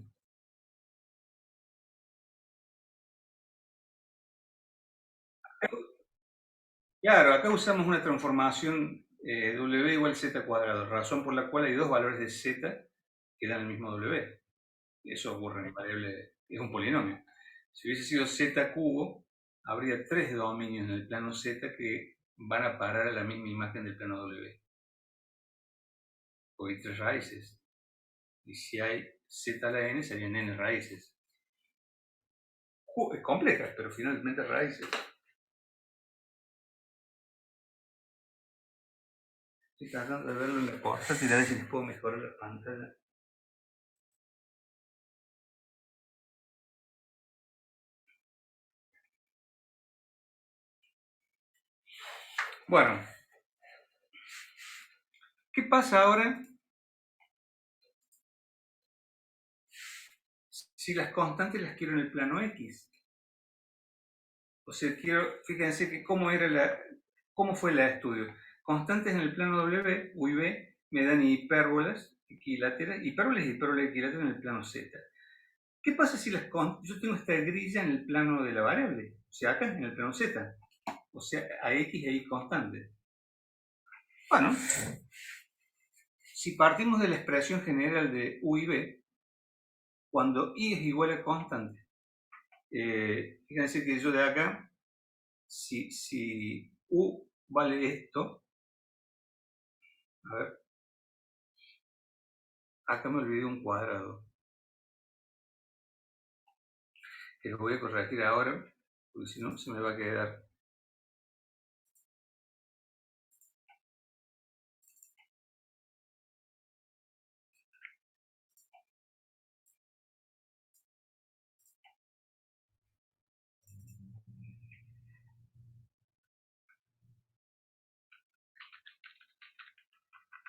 Claro, acá usamos una transformación W igual z cuadrado, razón por la cual hay dos valores de z que dan el mismo W. Eso ocurre en variable, es un polinomio. Si hubiese sido z cubo, habría tres dominios en el plano z que van a parar a la misma imagen del plano W. Porque hay tres raíces. Y si hay z a la n, serían n raíces. Es compleja, pero finalmente raíces. Estoy tratando de verlo en la portátil, a ver si les puedo mejorar la pantalla. Bueno, ¿qué pasa ahora si las constantes las quiero en el plano X? O sea, fíjense que cómo fue la estudio. Constantes en el plano W, U y V, me dan hipérbolas equiláteras, hipérbolas y hipérbolas equiláteras en el plano Z. ¿Qué pasa si yo tengo esta grilla en el plano de la variable? O sea, acá en el plano Z. O sea, a X e Y constante. Bueno, si partimos de la expresión general de U y V, cuando Y es igual a constante, fíjense que yo de acá, si U vale esto, a ver, acá me olvidé un cuadrado, que lo voy a corregir ahora, porque si no se me va a quedar.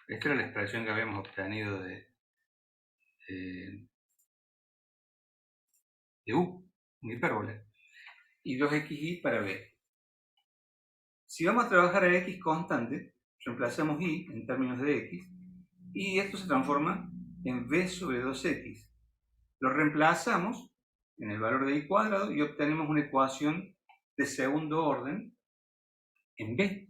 Esta era la expresión que habíamos obtenido de U, un hipérbola, y 2xy para B. Si vamos a trabajar a x constante, reemplazamos y en términos de x, y esto se transforma en b sobre 2x. Lo reemplazamos en el valor de y cuadrado y obtenemos una ecuación de segundo orden en b.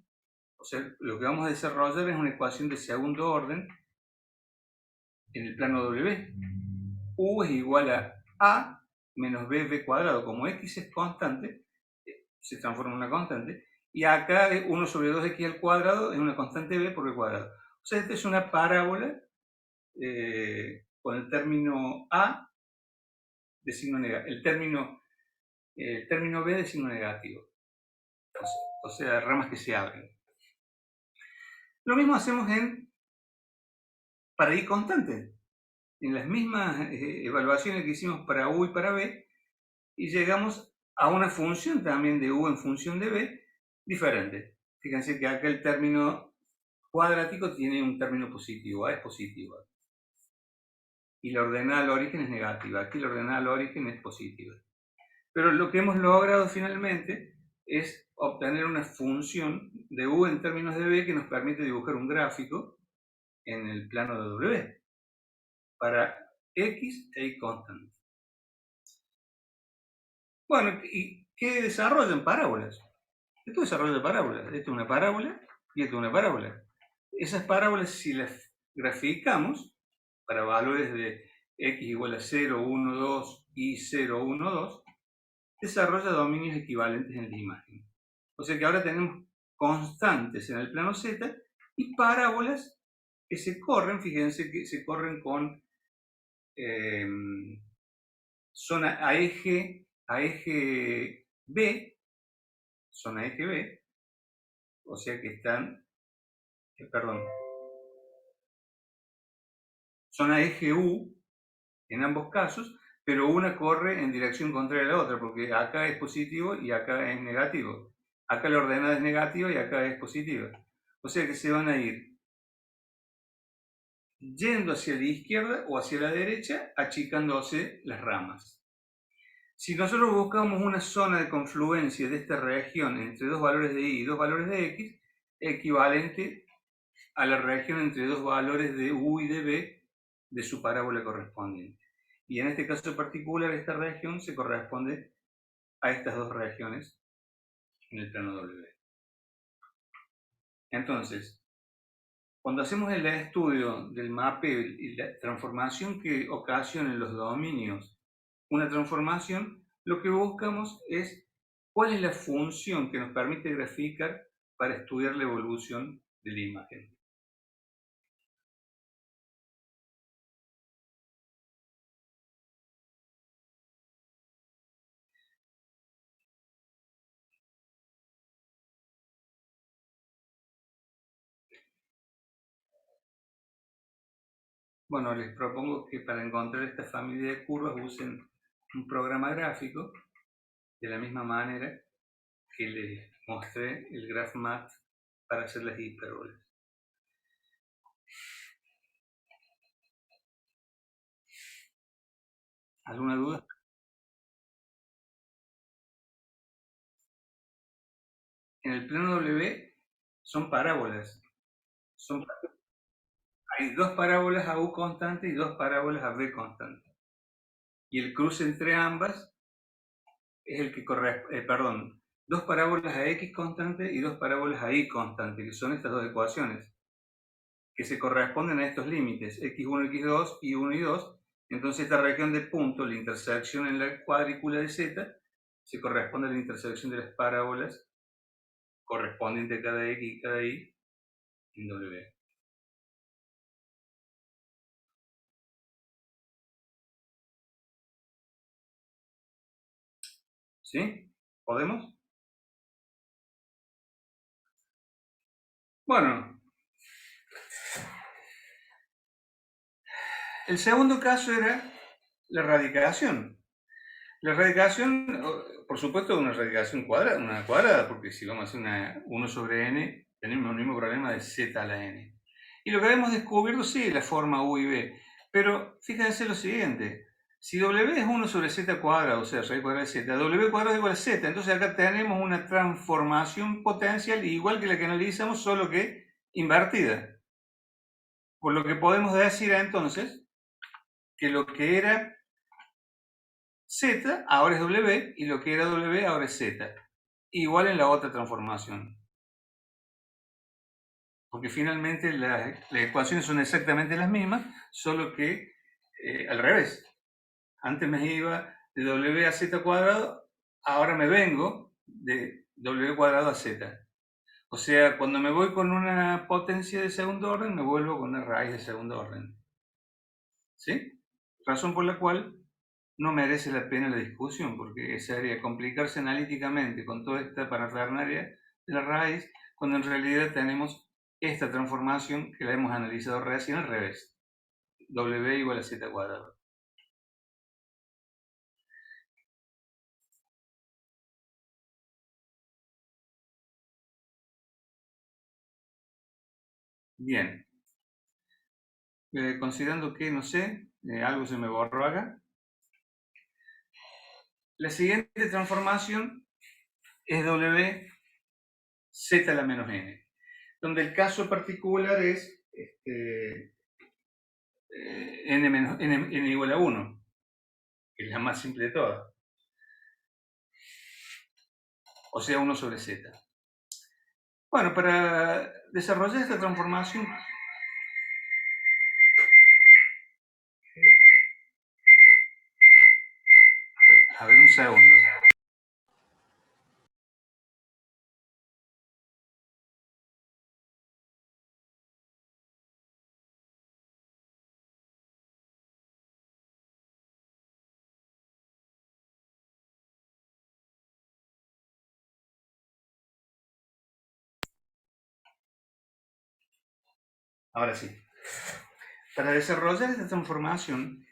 O sea, lo que vamos a desarrollar es una ecuación de segundo orden en el plano W. U es igual a menos b cuadrado. Como x es constante, se transforma en una constante. Y acá 1 sobre 2x al cuadrado es una constante b por b cuadrado. O sea, esta es una parábola con el término a de signo negativo. El término b de signo negativo. O sea, ramas que se abren. Lo mismo hacemos para y constante. En las mismas evaluaciones que hicimos para u y para b, y llegamos a una función también de u en función de b diferente. Fíjense que acá el término cuadrático tiene un término positivo, a es positiva. Y la ordenada al origen es negativa. Aquí la ordenada al origen es positiva. Pero lo que hemos logrado finalmente es obtener una función de u en términos de b que nos permite dibujar un gráfico en el plano de w para x e y constante. Bueno, ¿y qué desarrollan? Parábolas. Esto desarrolla parábolas. Esto es una parábola y esto es una parábola. Esas parábolas, si las graficamos para valores de x igual a 0, 1, 2 y 0, 1, 2, desarrolla dominios equivalentes en la imagen. O sea que ahora tenemos constantes en el plano Z y parábolas que se corren, fíjense que se corren con zona a eje B, zona eje B, o sea que están, zona eje U en ambos casos, pero una corre en dirección contraria a la otra, porque acá es positivo y acá es negativo. Acá la ordenada es negativa y acá es positiva. O sea que se van a ir yendo hacia la izquierda o hacia la derecha, achicándose las ramas. Si nosotros buscamos una zona de confluencia de esta región entre dos valores de y y dos valores de x, equivalente a la región entre dos valores de u y de b de su parábola correspondiente. Y en este caso particular, esta región se corresponde a estas dos regiones en el plano W. Entonces, cuando hacemos el estudio del mapeo y la transformación que ocasiona en los dominios una transformación, lo que buscamos es cuál es la función que nos permite graficar para estudiar la evolución de la imagen. Bueno, les propongo que para encontrar esta familia de curvas usen un programa gráfico de la misma manera que les mostré el GraphMath para hacer las hipérbolas. ¿Alguna duda? En el plano W son parábolas. Hay dos parábolas a U constante y dos parábolas a V constante. Y el cruce entre ambas es el que corresponde, dos parábolas a X constante y dos parábolas a Y constante, que son estas dos ecuaciones, que se corresponden a estos límites, X1, X2, Y1 y 2. Entonces esta región de punto, la intersección en la cuadrícula de Z, se corresponde a la intersección de las parábolas correspondiente a cada X y cada Y en W. ¿Sí? ¿Podemos? Bueno, el segundo caso era la radicación. La radicación, por supuesto, una radicación cuadrada, una cuadrada, porque si vamos a hacer una 1 sobre n, tenemos el mismo problema de z a la n. Y lo que habíamos descubierto, sí, la forma u y b, pero fíjense lo siguiente, si w es 1 sobre z cuadrado, o sea, raíz cuadrada de z, w cuadrado igual a z, entonces acá tenemos una transformación potencial igual que la que analizamos, solo que invertida. Por lo que podemos decir entonces que lo que era Z ahora es W y lo que era W ahora es Z. Igual en la otra transformación. Porque finalmente las ecuaciones son exactamente las mismas, solo que al revés. Antes me iba de W a Z cuadrado, ahora me vengo de W cuadrado a Z. O sea, cuando me voy con una potencia de segundo orden, me vuelvo con una raíz de segundo orden. ¿Sí? Razón por la cual no merece la pena la discusión, porque sería complicarse analíticamente con toda esta parafernalia de la raíz, cuando en realidad tenemos esta transformación que la hemos analizado recién al revés. W igual a Z cuadrado. Bien. Considerando que, no sé, algo se me borró acá. La siguiente transformación es W Z a la menos n, donde el caso particular es n igual a 1, que es la más simple de todas. O sea, 1 sobre z. Bueno, para desarrollar esta transformación, a ver un segundo. Ahora sí. Para desarrollar esta transformación,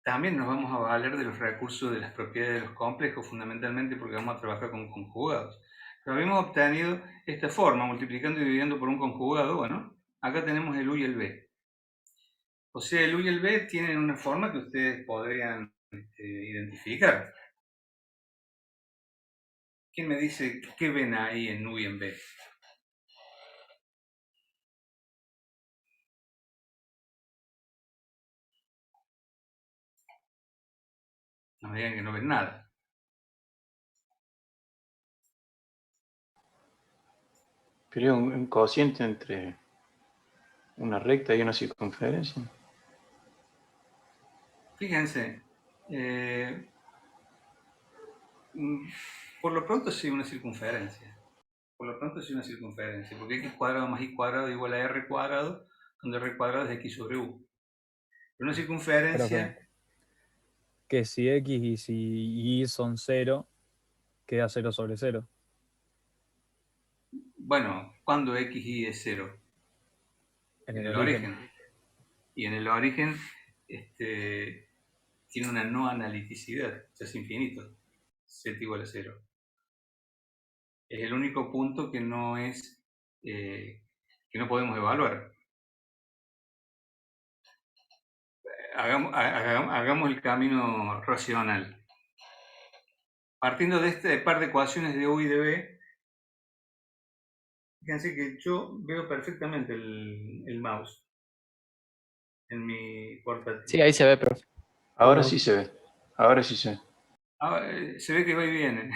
también nos vamos a valer de los recursos de las propiedades de los complejos, fundamentalmente porque vamos a trabajar con conjugados. Pero habíamos obtenido esta forma, multiplicando y dividiendo por un conjugado. Bueno, acá tenemos el u y el b. O sea, el u y el b tienen una forma que ustedes podrían identificar. ¿Quién me dice qué ven ahí en u y en b? No me digan que no ven nada. Pero un cociente entre una recta y una circunferencia. Fíjense, por lo pronto sí una circunferencia. Por lo pronto sí una circunferencia, porque x cuadrado más y cuadrado igual a r cuadrado, donde r cuadrado es x sobre u. Pero una circunferencia... Que si x y si y son 0, queda 0 sobre 0. Bueno, ¿cuándo x y es 0? En En el el origen. origen. Y en el origen tiene una no analiticidad, o sea, es infinito. Z igual a 0. Es el único punto que no es, que no podemos evaluar. Hagamos el camino racional. Partiendo de este par de ecuaciones de U y de B, fíjense que yo veo perfectamente el mouse en mi portátil. Sí, ahí se ve, profe. Ahora sí se ve. Ahora sí se ve. Se ve que va y viene.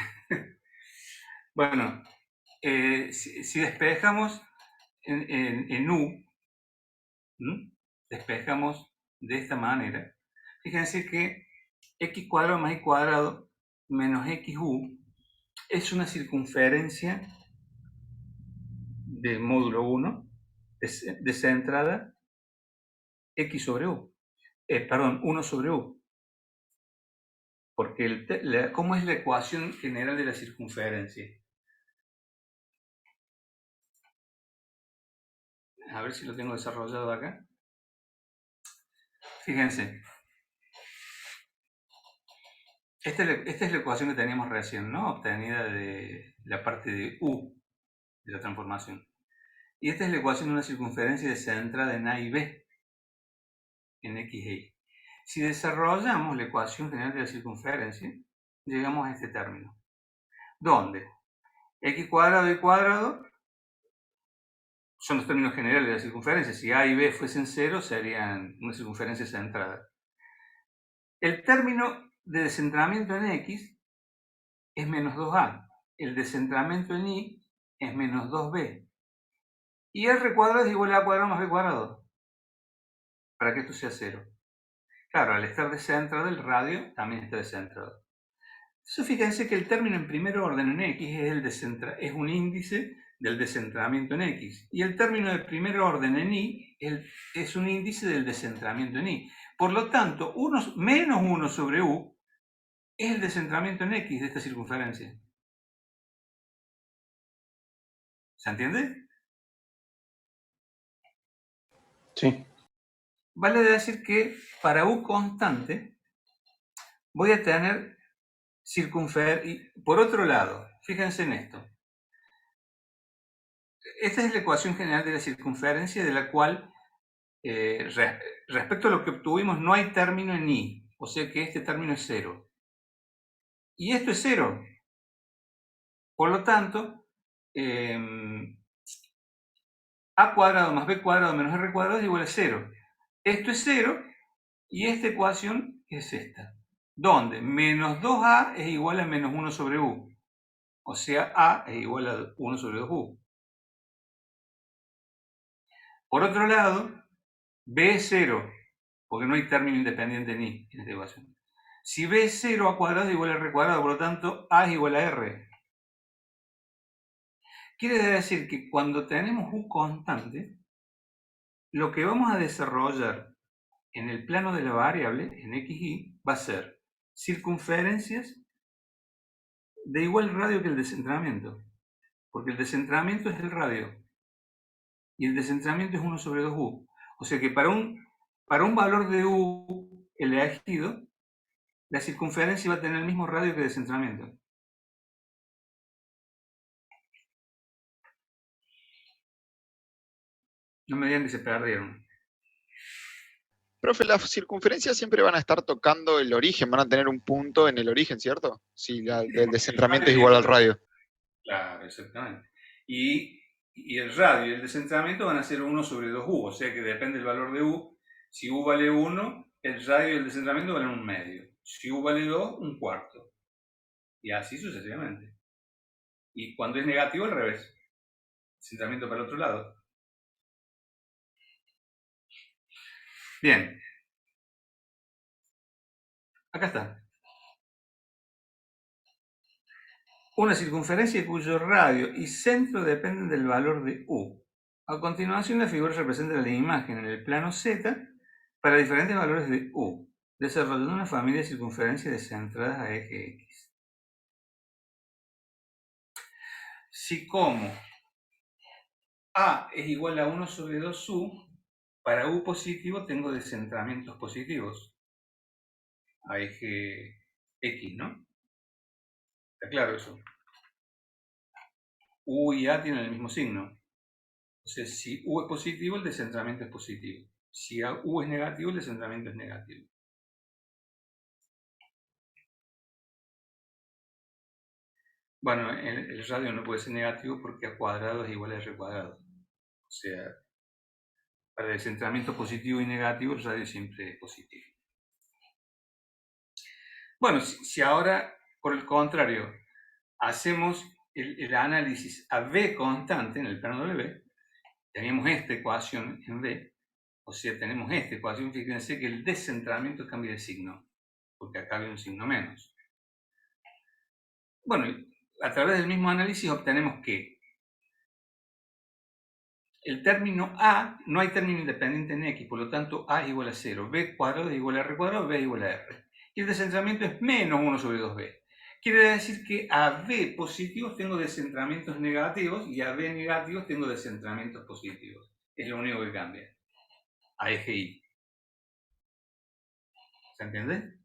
Bueno, si despejamos en U, despejamos de esta manera, fíjense que x cuadrado más y cuadrado menos xu es una circunferencia de módulo 1 descentrada x sobre u. Perdón, 1 sobre u. Porque ¿cómo es la ecuación general de la circunferencia? A ver si lo tengo desarrollado acá. Fíjense. Esta es la ecuación que teníamos recién, ¿no? Obtenida de la parte de u de la transformación. Y esta es la ecuación de una circunferencia descentrada en A y B, en X e Y. Si desarrollamos la ecuación general de la circunferencia, llegamos a este término. ¿Dónde? X cuadrado y cuadrado son los términos generales de la circunferencia. Si A y B fuesen 0, serían una circunferencia centrada. El término de descentramiento en X es menos 2A. El descentramiento en Y es menos 2B. Y R cuadrado es igual a A cuadrado más B cuadrado. Para que esto sea 0. Claro, al estar descentrado, el radio también está descentrado. Entonces fíjense que el término en primer orden en X es un índice del descentramiento en X. Y el término de primer orden en Y es un índice del descentramiento en Y. Por lo tanto, menos 1 sobre U es el descentramiento en X de esta circunferencia. ¿Se entiende? Sí. Vale decir que para U constante voy a tener circunferencia. Por otro lado, fíjense en esto. Esta es la ecuación general de la circunferencia, de la cual, respecto a lo que obtuvimos, no hay término en I. O sea que este término es 0. Y esto es 0. Por lo tanto, A cuadrado más B cuadrado menos R cuadrado es igual a 0. Esto es 0 y esta ecuación es esta. Donde menos 2A es igual a menos 1 sobre U. O sea, A es igual a 1 sobre 2U. Por otro lado, B es 0, porque no hay término independiente en I en esta ecuación. Si B es 0, A cuadrado es igual a R cuadrado, por lo tanto, A es igual a R. Quiere decir que cuando tenemos U constante, lo que vamos a desarrollar en el plano de la variable, en x, y, va a ser circunferencias de igual radio que el descentramiento. Porque el descentramiento es el radio. Y el descentramiento es 1 sobre 2u. O sea que para un valor de u elegido, la circunferencia va a tener el mismo radio que el descentramiento. No me digan que se perdieron. Profe, las circunferencias siempre van a estar tocando el origen, van a tener un punto en el origen, ¿cierto? Si el descentramiento es igual al radio. Claro, exactamente. Y el radio y el descentramiento van a ser 1 sobre 2u, o sea que depende del valor de u. Si u vale 1, el radio y el descentramiento valen 1 medio. Si U vale 2, un cuarto. Y así sucesivamente. Y cuando es negativo, al revés. Centramiento para el otro lado. Bien. Acá está. Una circunferencia cuyo radio y centro dependen del valor de U. A continuación, la figura representa la imagen en el plano Z para diferentes valores de U, desarrollando una familia de circunferencias descentradas a eje X. Si como A es igual a 1 sobre 2U, para U positivo tengo descentramientos positivos a eje X, ¿no? ¿Está claro eso? U y A tienen el mismo signo. Entonces, si U es positivo, el descentramiento es positivo. Si U es negativo, el descentramiento es negativo. Bueno, el radio no puede ser negativo porque A cuadrado es igual a R cuadrado. O sea, para el descentramiento positivo y negativo, el radio siempre es positivo. Bueno, si ahora, por el contrario, hacemos el análisis a V constante en el plano W, teníamos esta ecuación en V, o sea, tenemos esta ecuación, fíjense que el descentramiento cambia de signo, porque acá hay un signo menos. Bueno, a través del mismo análisis obtenemos que el término A, no hay término independiente en X, por lo tanto A es igual a 0, B cuadrado es igual a R cuadrado, B es igual a R. Y el descentramiento es menos 1 sobre 2B. Quiere decir que a B positivos tengo descentramientos negativos y a B negativos tengo descentramientos positivos. Es lo único que cambia. A eje Y. ¿Se entiende?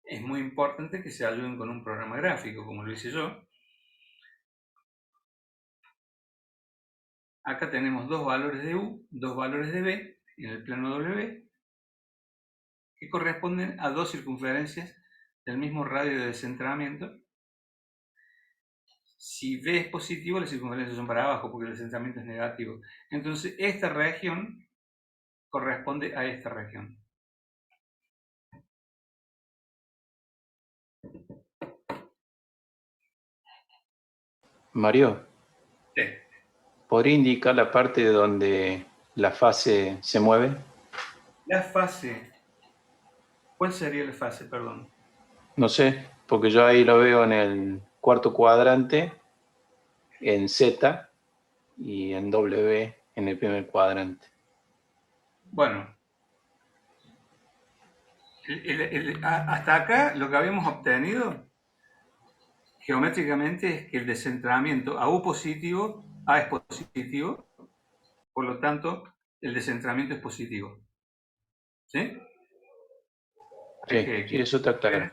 Es muy importante que se ayuden con un programa gráfico, como lo hice yo. Acá tenemos dos valores de U, dos valores de B en el plano W, que corresponden a dos circunferencias del mismo radio de descentramiento. Si B es positivo, las circunferencias son para abajo porque el descentramiento es negativo. Entonces, esta región corresponde a esta región. Mario, Sí. ¿podría indicar la parte donde la fase se mueve? La fase. ¿Cuál sería la fase, perdón? No sé, porque yo ahí lo veo en el cuarto cuadrante, en Z y en W en el primer cuadrante. Bueno, hasta acá lo que habíamos obtenido geométricamente es que el descentramiento a U positivo, A es positivo, por lo tanto el descentramiento es positivo. ¿Sí? Sí, eso está claro.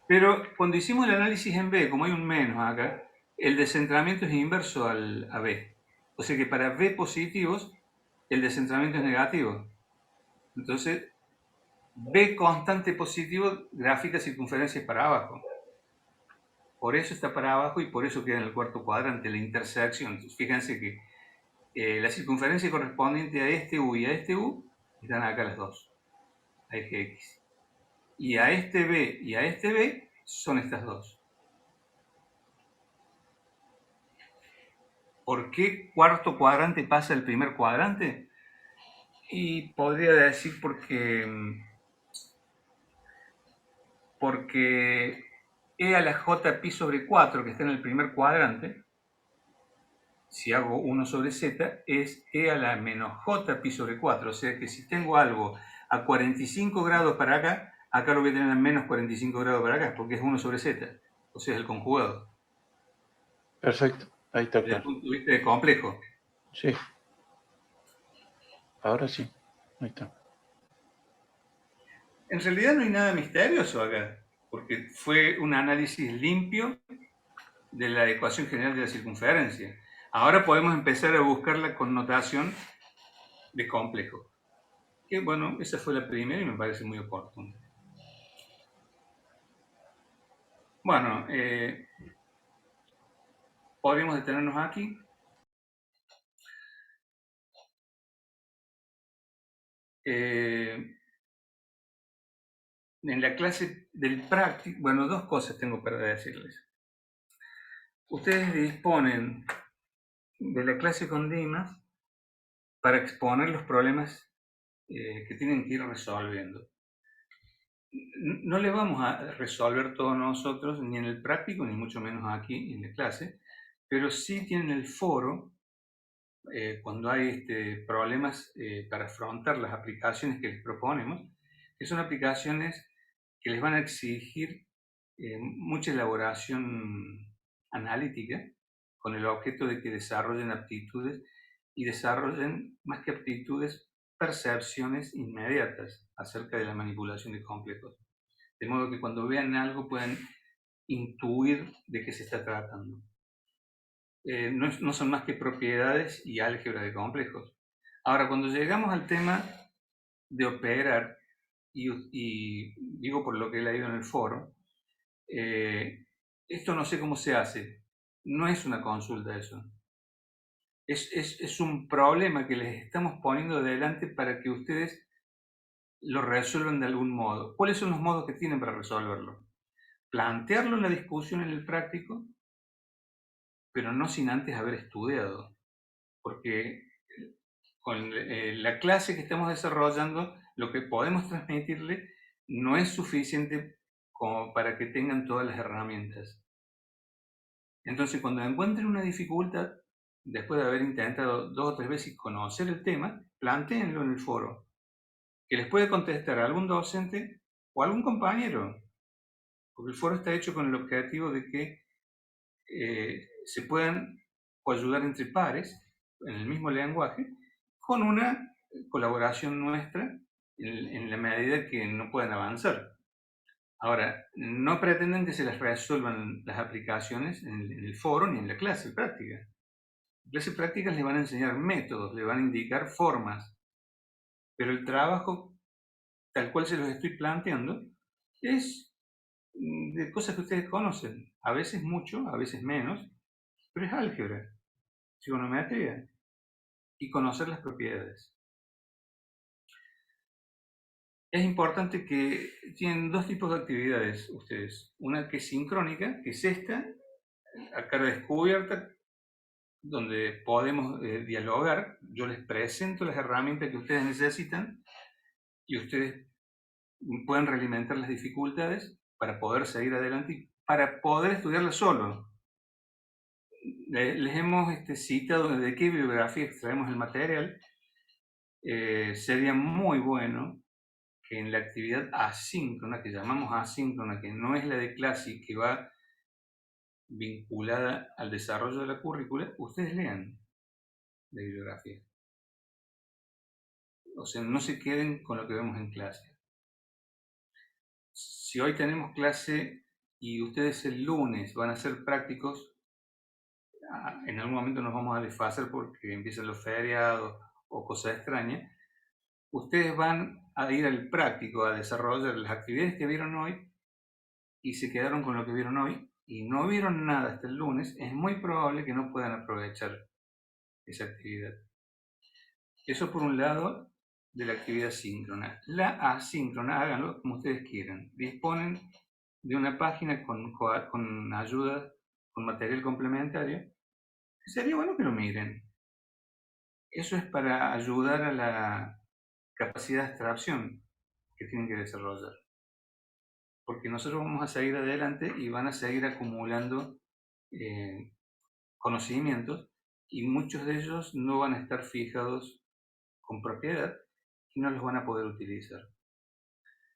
Pero cuando hicimos el análisis en B, como hay un menos acá, el descentramiento es inverso a B. O sea que para B positivos, el descentramiento es negativo. Entonces, B constante positivo gráfica circunferencias para abajo. Por eso está para abajo y por eso queda en el cuarto cuadrante, la intersección. Entonces, fíjense que la circunferencia correspondiente a este U y a este U están acá las dos, a eje X. Y a este B y a este B son estas dos. ¿Por qué cuarto cuadrante pasa el primer cuadrante? Y podría decir porque E a la J pi sobre 4, que está en el primer cuadrante, si hago 1 sobre Z, es E a la menos J pi sobre 4. O sea que si tengo algo a 45 grados para acá, acá lo voy a tener a menos 45 grados para acá, porque es 1 sobre Z. O sea, es el conjugado. Perfecto, ahí está Desde el claro. punto de vista de complejo. Sí. Ahora sí, ahí está. En realidad no hay nada misterioso acá, porque fue un análisis limpio de la ecuación general de la circunferencia. Ahora podemos empezar a buscar la connotación de complejo. Que bueno, esa fue la primera y me parece muy oportuna. Bueno, podríamos detenernos aquí. En la clase del práctico, bueno, dos cosas tengo para decirles. Ustedes disponen de la clase con Dimas para exponer los problemas que tienen que ir resolviendo. No le vamos a resolver todos nosotros, ni en el práctico, ni mucho menos aquí en la clase, pero sí tienen el foro cuando hay problemas para afrontar las aplicaciones que les proponemos, que son aplicaciones que les van a exigir mucha elaboración analítica, con el objeto de que desarrollen aptitudes y desarrollen, más que aptitudes, percepciones inmediatas acerca de la manipulación de complejos. De modo que cuando vean algo puedan intuir de qué se está tratando. No son más que propiedades y álgebra de complejos. Ahora, cuando llegamos al tema de operar, y digo por lo que he leído en el foro, esto no sé cómo se hace. No es una consulta eso. Es un problema que les estamos poniendo delante para que ustedes lo resuelvan de algún modo. ¿Cuáles son los modos que tienen para resolverlo? Plantearlo en la discusión en el práctico, pero no sin antes haber estudiado. Porque con la clase que estamos desarrollando, lo que podemos transmitirle no es suficiente como para que tengan todas las herramientas. Entonces, cuando encuentren una dificultad, después de haber intentado 2 o 3 veces conocer el tema, plantéenlo en el foro, que les puede contestar algún docente o algún compañero, porque el foro está hecho con el objetivo de que se puedan ayudar entre pares en el mismo lenguaje, con una colaboración nuestra en la medida que no puedan avanzar. Ahora, no pretenden que se les resuelvan las aplicaciones en el foro ni en la clase práctica. En clases prácticas les van a enseñar métodos, les van a indicar formas, pero el trabajo, tal cual se los estoy planteando, es de cosas que ustedes conocen, a veces mucho, a veces menos, pero es álgebra, trigonometría y conocer las propiedades. Es importante que tienen 2 tipos de actividades ustedes. Una que es sincrónica, que es esta, a cara descubierta, donde podemos dialogar. Yo les presento las herramientas que ustedes necesitan y ustedes pueden realimentar las dificultades para poder seguir adelante y para poder estudiarlas solo. Les hemos citado de qué bibliografía extraemos el material. Sería muy bueno que en la actividad asíncrona, que llamamos asíncrona, que no es la de clase y que va vinculada al desarrollo de la currícula, ustedes lean la bibliografía. O sea, no se queden con lo que vemos en clase. Si hoy tenemos clase y ustedes el lunes van a ser prácticos, en algún momento nos vamos a desfasar porque empiezan los feriados o cosas extrañas, ustedes van a ir al práctico a desarrollar las actividades que vieron hoy y se quedaron con lo que vieron hoy y no vieron nada hasta el lunes, es muy probable que no puedan aprovechar esa actividad. Eso por un lado de la actividad síncrona. La asíncrona, háganlo como ustedes quieran. Disponen de una página con ayuda, con material complementario. Sería bueno que lo miren. Eso es para ayudar a la capacidad de abstracción que tienen que desarrollar. Porque nosotros vamos a seguir adelante y van a seguir acumulando conocimientos y muchos de ellos no van a estar fijados con propiedad y no los van a poder utilizar.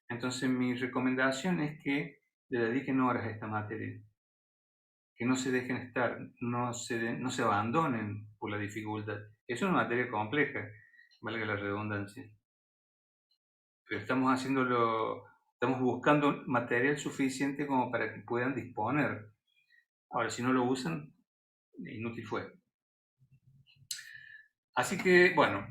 Entonces mi recomendación es que le dediquen horas a esta materia, que no se dejen estar, no se abandonen por la dificultad. Es una materia compleja, valga la redundancia, pero estamos buscando material suficiente como para que puedan disponer. Ahora, si no lo usan, inútil fue. Así que, bueno,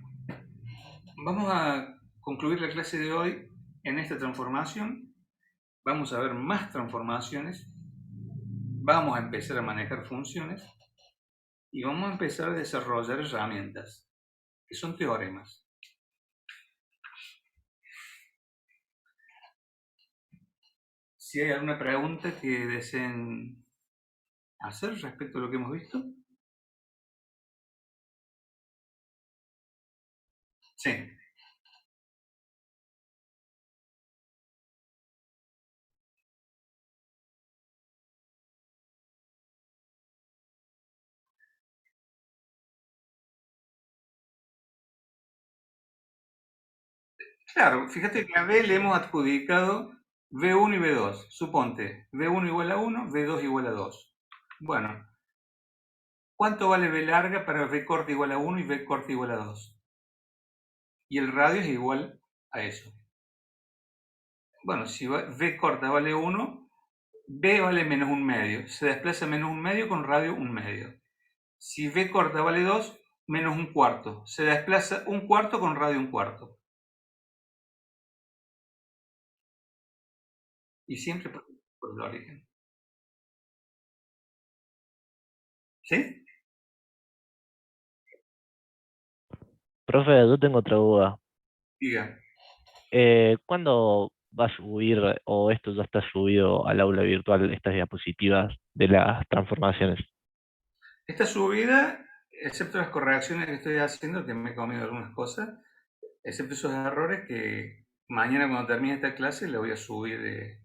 vamos a concluir la clase de hoy en esta transformación. Vamos a ver más transformaciones. Vamos a empezar a manejar funciones. Y vamos a empezar a desarrollar herramientas, que son teoremas. si hay alguna pregunta que deseen hacer respecto a lo que hemos visto. Sí. Claro, fíjate que a B le hemos adjudicado V1 y V2. Suponte, V1 igual a 1, V2 igual a 2. Bueno, ¿cuánto vale V larga para V corta igual a 1 y V corta igual a 2? Y el radio es igual a eso. Bueno, si V corta vale 1, B vale menos 1 medio. Se desplaza menos 1 medio con radio 1 medio. Si V corta vale 2, menos 1 cuarto. Se desplaza 1 cuarto con radio 1 cuarto. Y siempre por el origen. ¿Sí? Profe, yo tengo otra duda. Diga. ¿Cuándo va a subir, o esto ya está subido al aula virtual, estas diapositivas de las transformaciones? Esta subida, excepto las correcciones que estoy haciendo, que me he comido algunas cosas, excepto esos errores que mañana cuando termine esta clase le voy a subir.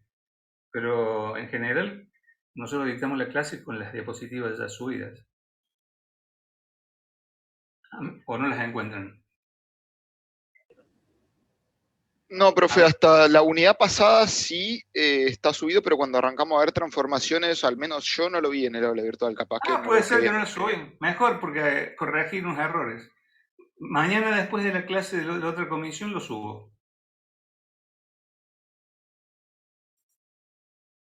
Pero en general, nosotros dictamos la clase con las diapositivas ya subidas. ¿O no las encuentran? No, profe, hasta la unidad pasada sí está subido, pero cuando arrancamos a ver transformaciones, al menos yo no lo vi en el aula virtual, capaz que no Puede lo ser que quería. no lo subí. Mejor, porque corregir unos errores. Mañana después de la clase de la otra comisión lo subo.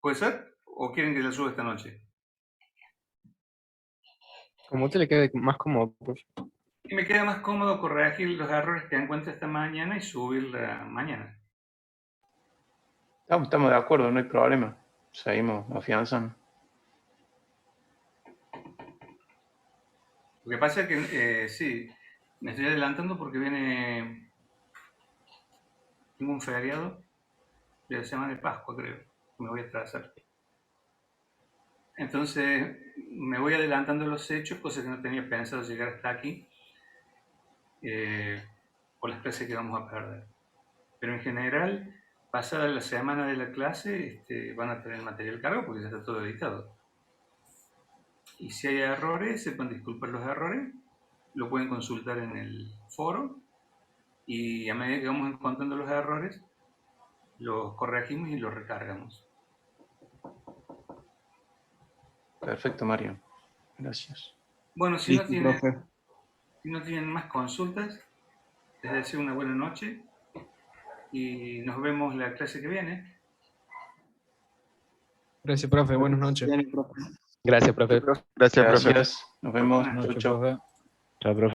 ¿Puede ser? ¿O quieren que la suba esta noche? Como a usted le quede más cómodo, profe. Y me queda más cómodo corregir los errores que encuentre esta mañana y subirla mañana. Estamos de acuerdo, no hay problema. Seguimos afianzando. Lo que pasa es que, sí, me estoy adelantando porque tengo un feriado de la semana de Pascua, creo, que me voy a atrasar. Entonces, me voy adelantando los hechos, cosas que no tenía pensado llegar hasta aquí, por las clases que vamos a perder. Pero en general, pasada la semana de la clase, van a tener material cargado porque ya está todo editado. Y si hay errores, sepan disculpar los errores, lo pueden consultar en el foro y a medida que vamos encontrando los errores, los corregimos y los recargamos. Perfecto, Mario. Gracias. Bueno, si Listo, profe. no tienen más consultas, les deseo una buena noche y nos vemos la clase que viene. Gracias, profe. Buenas noches. Gracias, profe. Gracias, profe. Nos vemos. Buenas noches, Chau, chau. profe. Chao, profe.